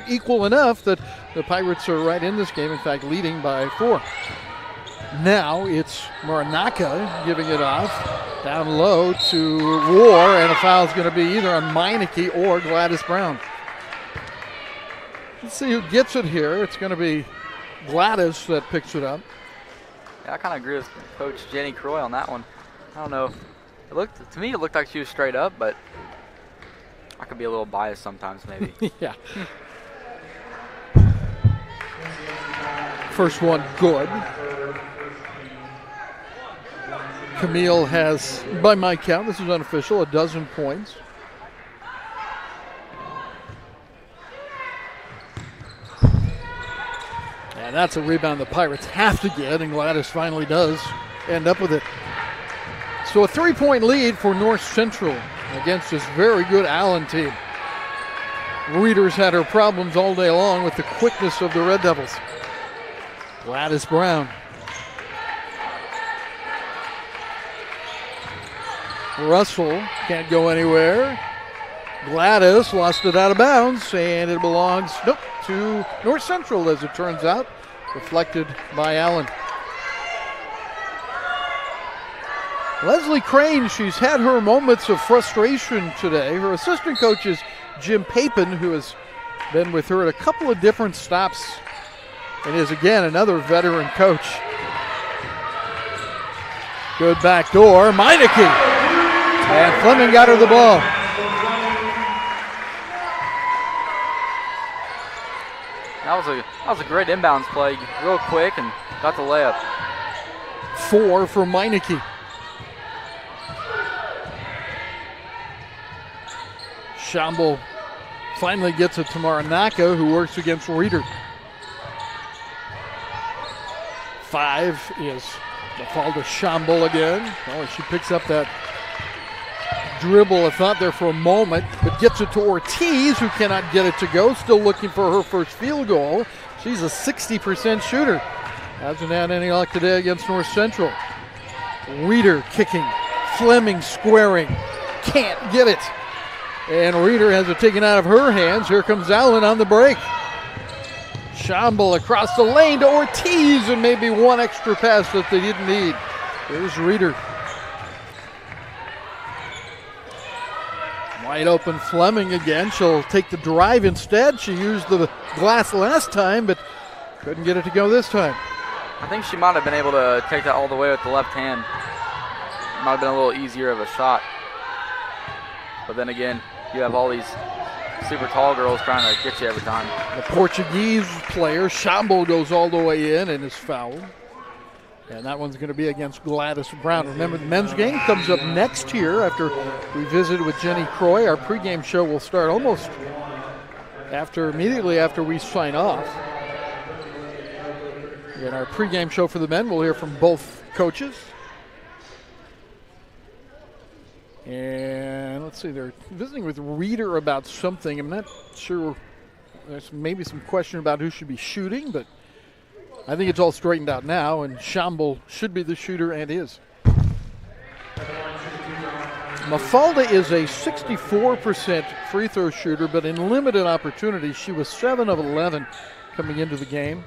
equal enough that the Pirates are right in this game, in fact, leading by 4. Now it's Moranaka giving it off down low to War, and a foul is going to be either on Meineke or Gladys Brown. Let's see who gets it here. It's going to be Gladys that picks it up. Yeah, I kind of agree with Coach Jenny Croy on that one. I don't know. To me, it looked like she was straight up, but I could be a little biased sometimes, maybe. Yeah. First one good. Camille has, by my count, this is unofficial, 12 points. And that's a rebound the Pirates have to get, and Gladys finally does end up with it. So a 3-point lead for North Central against this very good Allen team. Readers had her problems all day long with the quickness of the Red Devils. Gladys Brown. Russell can't go anywhere. Gladys lost it out of bounds, and it belongs to North Central, as it turns out, deflected by Allen. Leslie Crane, she's had her moments of frustration today. Her assistant coach is Jim Papin, who has been with her at a couple of different stops and is, again, another veteran coach. Good back door, Meineke. And Fleming got her the ball. That was a great inbounds play, real quick, and got the layup. 4 for Meineke. Shamble finally gets it to Moranaka, who works against Reeder. 5 is the fall to Shamble again. Oh, she picks up that dribble, if not there for a moment, but gets it to Ortiz, who cannot get it to go. Still looking for her first field goal. She's a 60% shooter. Hasn't had any luck today against North Central. Reeder kicking. Fleming squaring. Can't get it. And Reeder has it taken out of her hands. Here comes Allen on the break. Shamble across the lane to Ortiz, and maybe one extra pass that they didn't need. Here's Reeder. Wide open Fleming again. She'll take the drive instead. She used the glass last time, but couldn't get it to go this time. I think she might have been able to take that all the way with the left hand. Might have been a little easier of a shot. But then again, you have all these super tall girls trying to get you every time. The Portuguese player, Shamble, goes all the way in and is fouled. And that one's going to be against Gladys Brown. Remember, the men's game comes up next here after we visited with Jenny Croy. Our pregame show will start almost immediately after we sign off. In our pregame show for the men, we'll hear from both coaches. And let's see, they're visiting with Reeder about something. I'm not sure. There's maybe some question about who should be shooting, but I think it's all straightened out now, and Shamble should be the shooter and is. Mafalda is a 64% free throw shooter, but in limited opportunities. She was 7 of 11 coming into the game.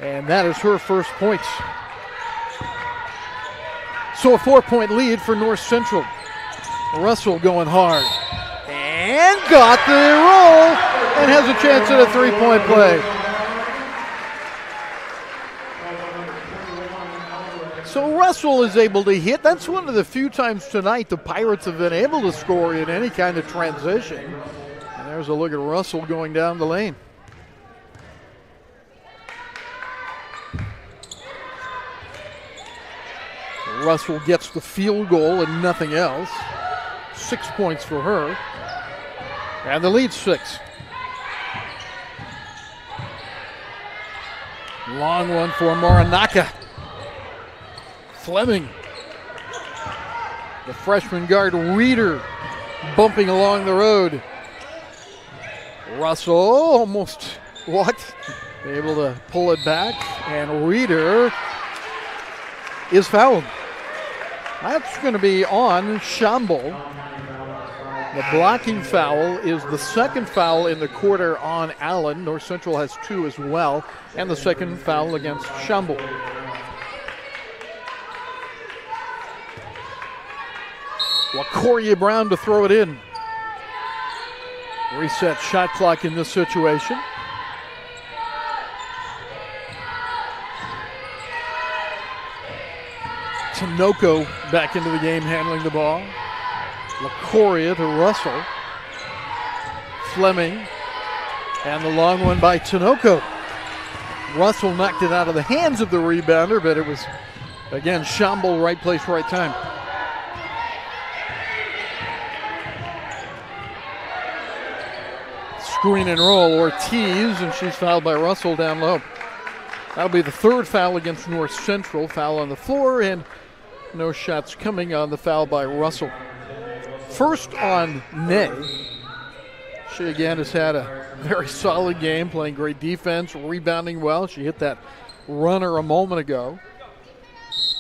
And that is her first points. So a 4-point lead for North Central. Russell going hard. And got the roll and has a chance at a 3-point play. So Russell is able to hit. That's one of the few times tonight the Pirates have been able to score in any kind of transition. And there's a look at Russell going down the lane. Russell gets the field goal and nothing else. 6 points for her. And the lead 6. Long one for Moranaka. Fleming. The freshman guard Reeder bumping along the road. Russell almost, able to pull it back. And Reeder is fouled. That's going to be on Shamble. The blocking foul is the second foul in the quarter on Allen. North Central has 2 as well. And the second foul against Shamble. LaCoria Brown to throw it in. Reset shot clock in this situation. Tinoco back into the game handling the ball. LaCoria to Russell. Fleming. And the long one by Tinoco. Russell knocked it out of the hands of the rebounder, but it was, again, Shamble, right place, right time. Screen and roll, Ortiz, and she's fouled by Russell down low. That'll be the third foul against North Central. Foul on the floor, and no shots coming on the foul by Russell. First on Ney. She again has had a very solid game, playing great defense, rebounding well. She hit that runner a moment ago.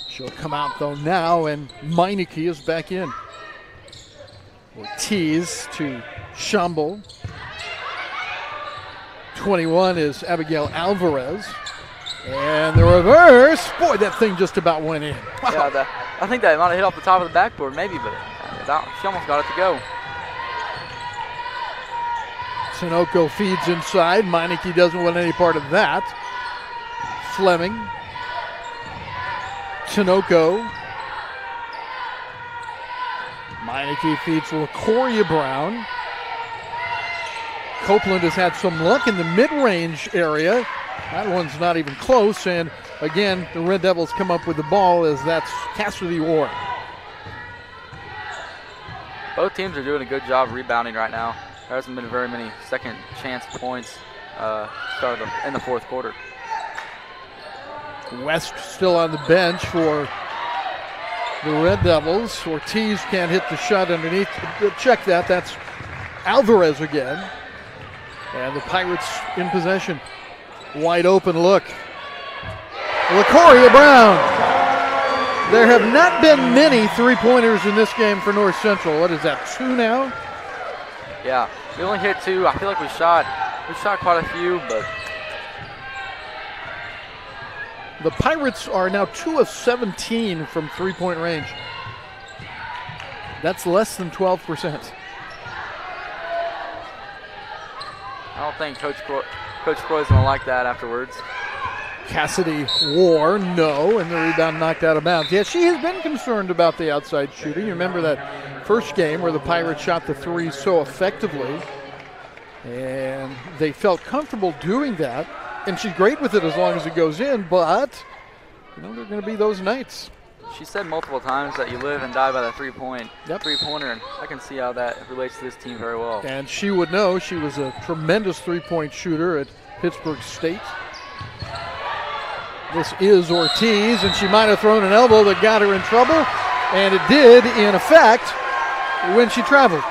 She'll come out though now, and Meineke is back in. Ortiz to Shamble. 21 is Abigail Alvarez. And the reverse. Boy, that thing just about went in. Wow. Yeah, I think that might have hit off the top of the backboard, maybe, but she almost got it to go. Tinoco feeds inside. Meineke doesn't want any part of that. Fleming. Tinoco. Meineke feeds LaCoria Brown. Copeland has had some luck in the mid-range area. That one's not even close, and again, the Red Devils come up with the ball as that's Cassidy Ward. Both teams are doing a good job rebounding right now. There hasn't been very many second chance points in the fourth quarter. West still on the bench for the Red Devils. Ortiz can't hit the shot underneath. Check that, that's Alvarez again. And the Pirates in possession. Wide open look. LaCoria Brown. There have not been many three-pointers in this game for North Central. What is that, 2 now? Yeah, we only hit 2. I feel like we shot quite a few, but the Pirates are now 2 of 17 from three-point range. That's less than 12%. I don't think Coach Croy's going to like that afterwards. Cassidy War, no, and the rebound knocked out of bounds. Yeah, she has been concerned about the outside shooting. You remember that first game where the Pirates shot the 3 so effectively, and they felt comfortable doing that, and she's great with it as long as it goes in, but, you know, there are going to be those nights. She said multiple times that you live and die by the three-pointer, and I can see how that relates to this team very well. And she would know. She was a tremendous three-point shooter at Pittsburgh State. This is Ortiz, and she might have thrown an elbow that got her in trouble, and it did, in effect, when she traveled.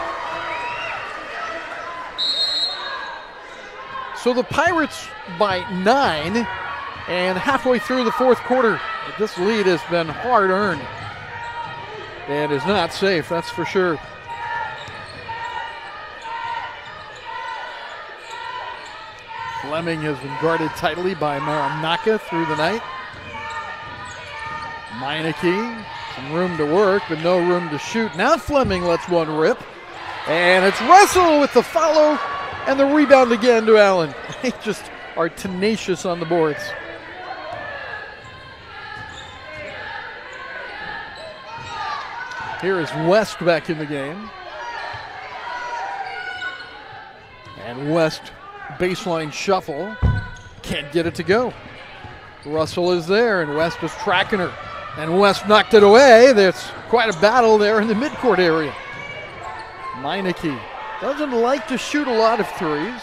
So the Pirates by 9, and halfway through the fourth quarter, this lead has been hard-earned and is not safe, that's for sure. Fleming has been guarded tightly by Maranaka through the night. Meineke Some room to work, but no room to shoot. Now Fleming lets one rip. And it's Russell with the follow and the rebound again to Allen. They just are tenacious on the boards. Here is West back in the game. And West baseline shuffle. Can't get it to go. Russell is there, and West is tracking her. And West knocked it away. There's quite a battle there in the midcourt area. Meineke doesn't like to shoot a lot of threes.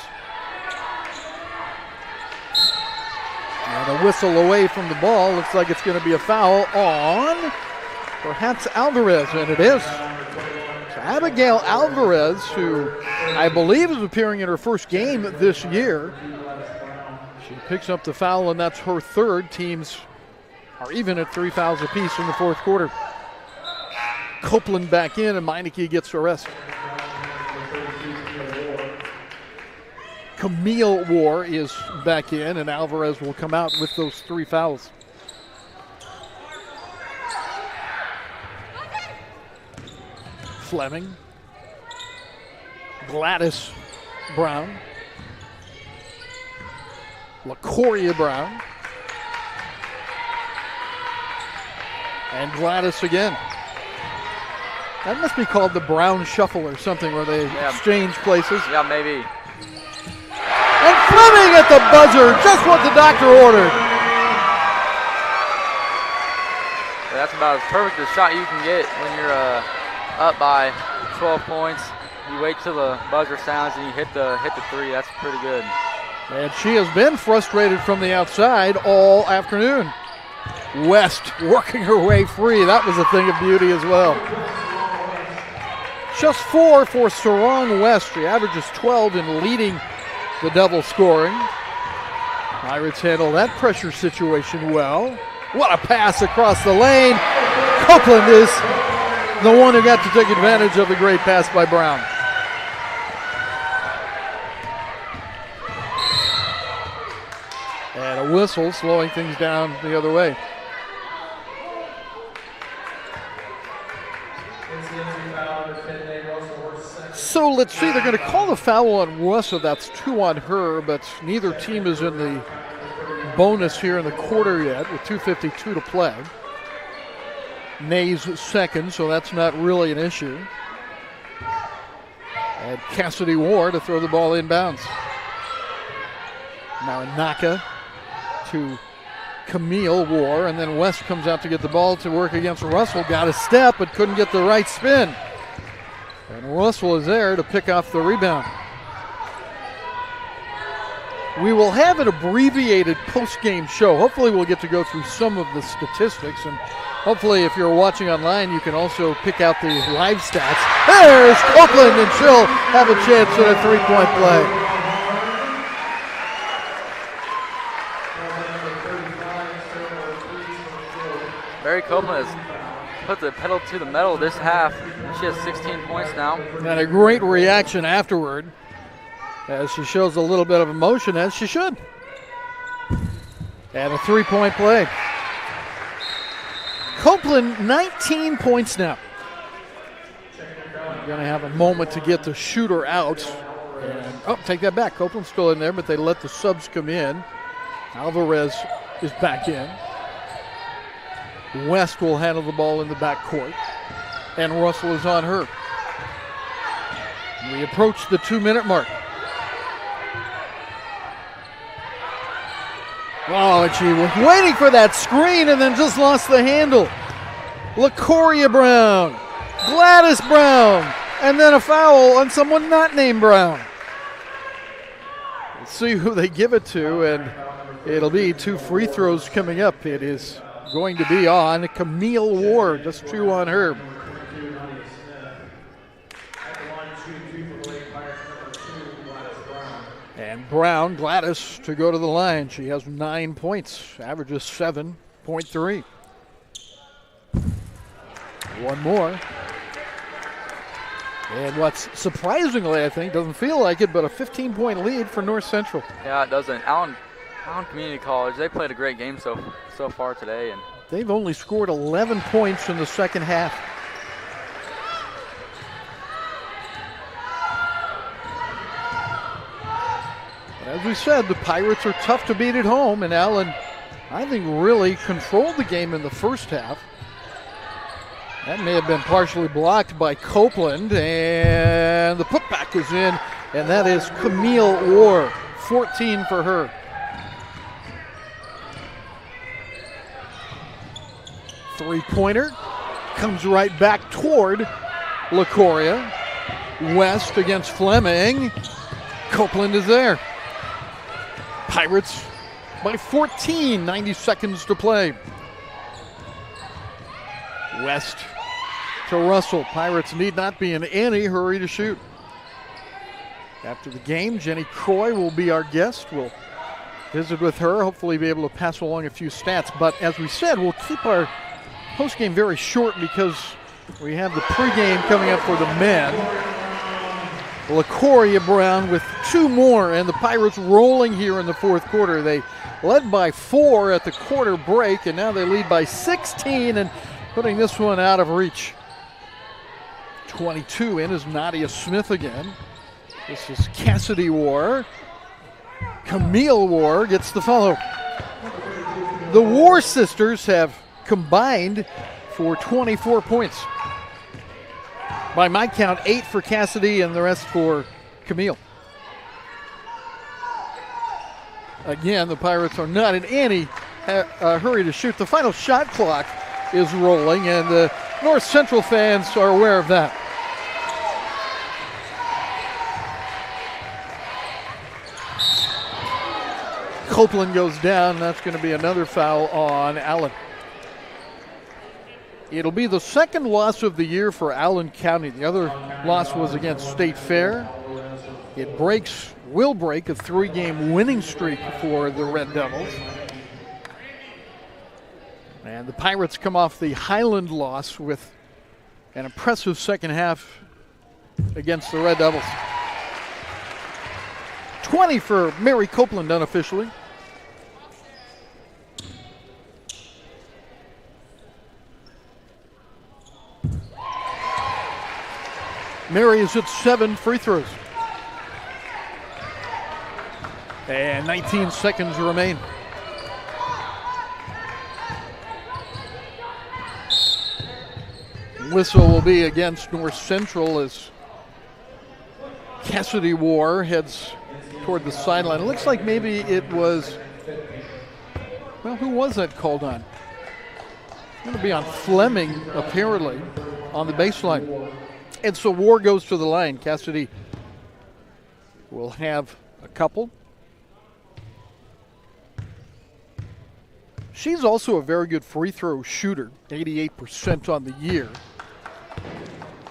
And a whistle away from the ball. Looks like it's going to be a foul on perhaps Alvarez, and it is. So Abigail Alvarez, who I believe is appearing in her first game this year. She picks up the foul, and that's her third. Teams are even at 3 fouls apiece in the fourth quarter. Copeland back in, and Meineke gets the rest. Camille War is back in, and Alvarez will come out with those 3 fouls. Fleming. Gladys Brown. LaCoria Brown. And Gladys again. That must be called the Brown Shuffle or something, where they exchange places. Yeah, maybe. And Fleming at the buzzer, just what the doctor ordered. Yeah, that's about as perfect a shot you can get when you're up by 12 points. You wait till the buzzer sounds and you hit the three. That's pretty good. And she has been frustrated from the outside all afternoon. West working her way free. That was a thing of beauty as well. Just 4 for Sarong West. She averages 12 in leading the double scoring. Pirates handle that pressure situation well. What a pass across the lane. Copeland is the one who got to take advantage of the great pass by Brown. And a whistle slowing things down the other way. So let's see, they're going to call the foul on Russell. That's 2 on her, but neither team is in the bonus here in the quarter yet with 2:52 to play. Nay's second, so that's not really an issue. And Cassidy Ward to throw the ball inbounds. Now Naka to Camille War, and then West comes out to get the ball to work against Russell. Got a step, but couldn't get the right spin. And Russell is there to pick off the rebound. We will have an abbreviated post-game show. Hopefully we'll get to go through some of the statistics, and hopefully if you're watching online you can also pick out the live stats. There's Copeland, and she'll have a chance at a 3-point play. Mary Copeland has put the pedal to the metal this half. She has 16 points now. And a great reaction afterward as she shows a little bit of emotion, as she should. And a 3-point play. Copeland, 19 points now. We're going to have a moment to get the shooter out. And, oh, take that back. Copeland's still in there, but they let the subs come in. Alvarez is back in. West will handle the ball in the backcourt. And Russell is on her. We approach the 2-minute mark. Oh, and she was waiting for that screen and then just lost the handle. LaCoria Brown, Gladys Brown, and then a foul on someone not named Brown. Let's see who they give it to, and it'll be 2 free throws coming up. It is going to be on Camille Ward, just 2 on her. And Brown, Gladys, to go to the line. She has 9 points, averages 7.3. One more. And what's surprisingly, I think, doesn't feel like it, but a 15-point lead for North Central. Yeah, it doesn't. Allen Community College, they played a great game so far today, and They've only scored 11 points in the second half. As we said, the Pirates are tough to beat at home, and Allen, I think, really controlled the game in the first half. That may have been partially blocked by Copeland, and the putback was in, and that is Camille Orr, 14 for her. Three-pointer comes right back toward LaCoria. West against Fleming. Copeland is there. Pirates by 14, 90 seconds to play. West to Russell. Pirates need not be in any hurry to shoot. After the game, Jenny Croy will be our guest. We'll visit with her, hopefully be able to pass along a few stats. But as we said, we'll keep our postgame very short because we have the pregame coming up for the men. LaCoria Brown with two more, and the Pirates rolling here in the fourth quarter. They led by 4 at the quarter break, and now they lead by 16 and putting this one out of reach. 22 in is Nadia Smith again. This is Cassidy War. Camille War gets the follow. The War sisters have combined for 24 points. By my count, 8 for Cassidy and the rest for Camille. Again, the Pirates are not in any hurry to shoot. The final shot clock is rolling, and the North Central fans are aware of that. Copeland goes down. That's going to be another foul on Allen. It'll be the second loss of the year for Allen County. The other loss was against State Fair. It will break a 3-game winning streak for the Red Devils. And the Pirates come off the Highland loss with an impressive second half against the Red Devils. 20 for Mary Copeland unofficially. Mary is at 7 free throws. And 19 seconds remain. Whistle will be against North Central as Cassidy War heads toward the sideline. It looks like maybe it was, well, who was that called on? It's going to be on Fleming, apparently, on the baseline. And so War goes to the line. Cassidy will have a couple. She's also a very good free throw shooter, 88% on the year.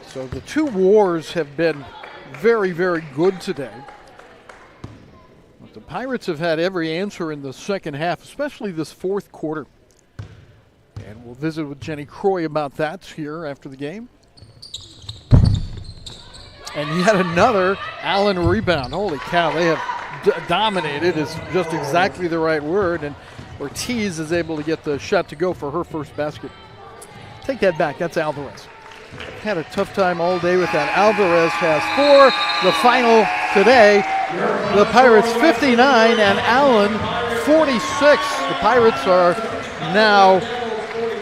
So the two Wars have been very, very good today. But the Pirates have had every answer in the second half, especially this fourth quarter. And we'll visit with Jenny Croy about that here after the game. And yet another Allen rebound. Holy cow, they have dominated is just exactly the right word. And Ortiz is able to get the shot to go for her first basket. Take that back, that's Alvarez. Had a tough time all day with that. Alvarez has 4. The final today, the Pirates 59 and Allen 46. The Pirates are now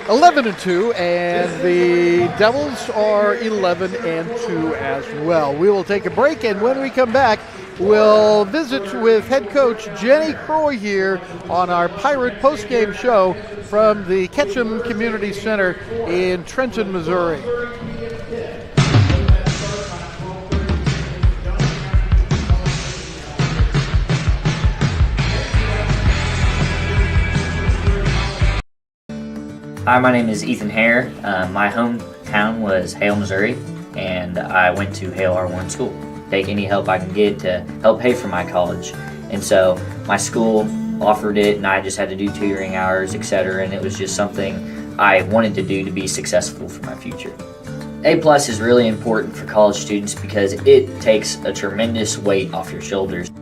11-2, and the Devils are 11-2 as well. We will take a break, and when we come back, we'll visit with head coach Jenny Croy here on our Pirate postgame show from the Ketchum Community Center in Trenton, Missouri. Hi, my name is Ethan Hare. My hometown was Hale, Missouri, and I went to Hale R1 school. Take any help I can get to help pay for my college. And so my school offered it, and I just had to do tutoring hours, etc. And it was just something I wanted to do to be successful for my future. A+ is really important for college students because it takes a tremendous weight off your shoulders.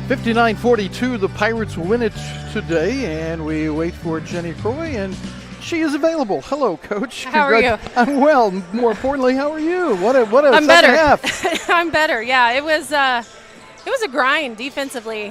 59-42, the Pirates win it today, and we wait for Jenny Croy, and she is available. Hello, Coach. How are you? I'm well. More importantly, how are you? What a I'm second better. half. I'm better. Yeah, it was a grind defensively.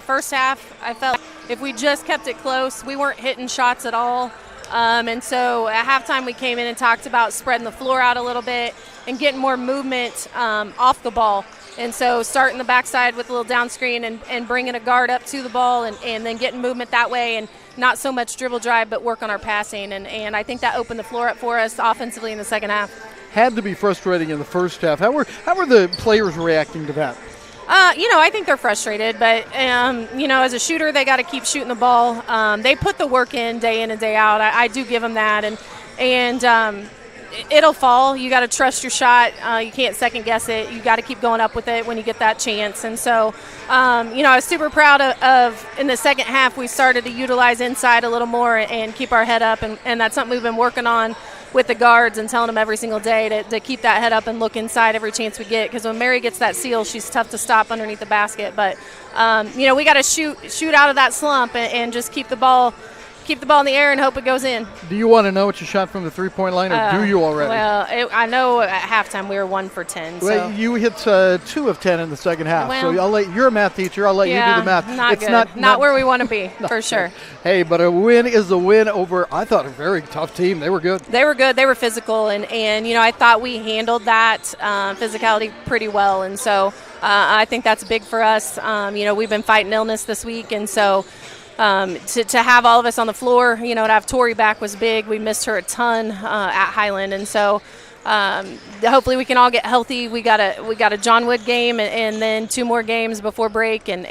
First half, I felt if we just kept it close, we weren't hitting shots at all. And so at halftime, we came in and talked about spreading the floor out a little bit and getting more movement off the ball. And so starting the backside with a little down screen and bringing a guard up to the ball and then getting movement that way and not so much dribble drive but work on our passing. And I think that opened the floor up for us offensively in the second half. Had to be frustrating in the first half. How were the players reacting to that? I think they're frustrated, but, as a shooter, they got to keep shooting the ball. They put the work in and day out. I do give them that. And it'll fall. You got to trust your shot. You can't second guess it. You got to keep going up with it when you get that chance. And so, I was super proud of in the second half, we started to utilize inside a little more and keep our head up. And that's something we've been working on with the guards and telling them every single day to keep that head up and look inside every chance we get, because when Mary gets that seal, she's tough to stop underneath the basket. But we got to shoot out of that slump and just keep the ball in the air and hope it goes in. Do you want to know what you shot from the three-point line, or do you already? Well, I know at halftime we were 1 for 10. Well, so. you hit 2 of 10 in the second half. Well, so you're a math teacher. I'll let you do the math. Not it's good. Not where we want to be, for sure. Hey, but a win is a win over, I thought, a very tough team. They were good. They were good. They were physical, and I thought we handled that physicality pretty well. And so I think that's big for us. We've been fighting illness this week, and so to have all of us on the floor, to have Tori back was big. We missed her a ton at Highland, and so hopefully we can all get healthy. We got a John Wood game and then 2 more games before break, and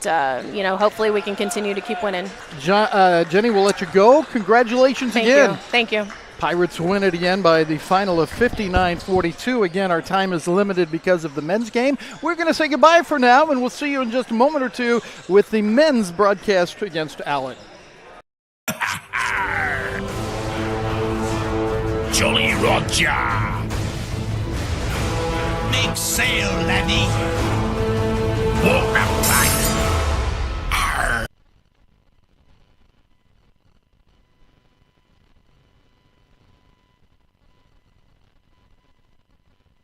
hopefully we can continue to keep winning. Jenny, we'll let you go. Congratulations again. Thank you. Pirates win it again by the final of 59-42. Again, our time is limited because of the men's game. We're going to say goodbye for now, and we'll see you in just a moment or two with the men's broadcast against Allen. Jolly Roger! Make sail, laddie!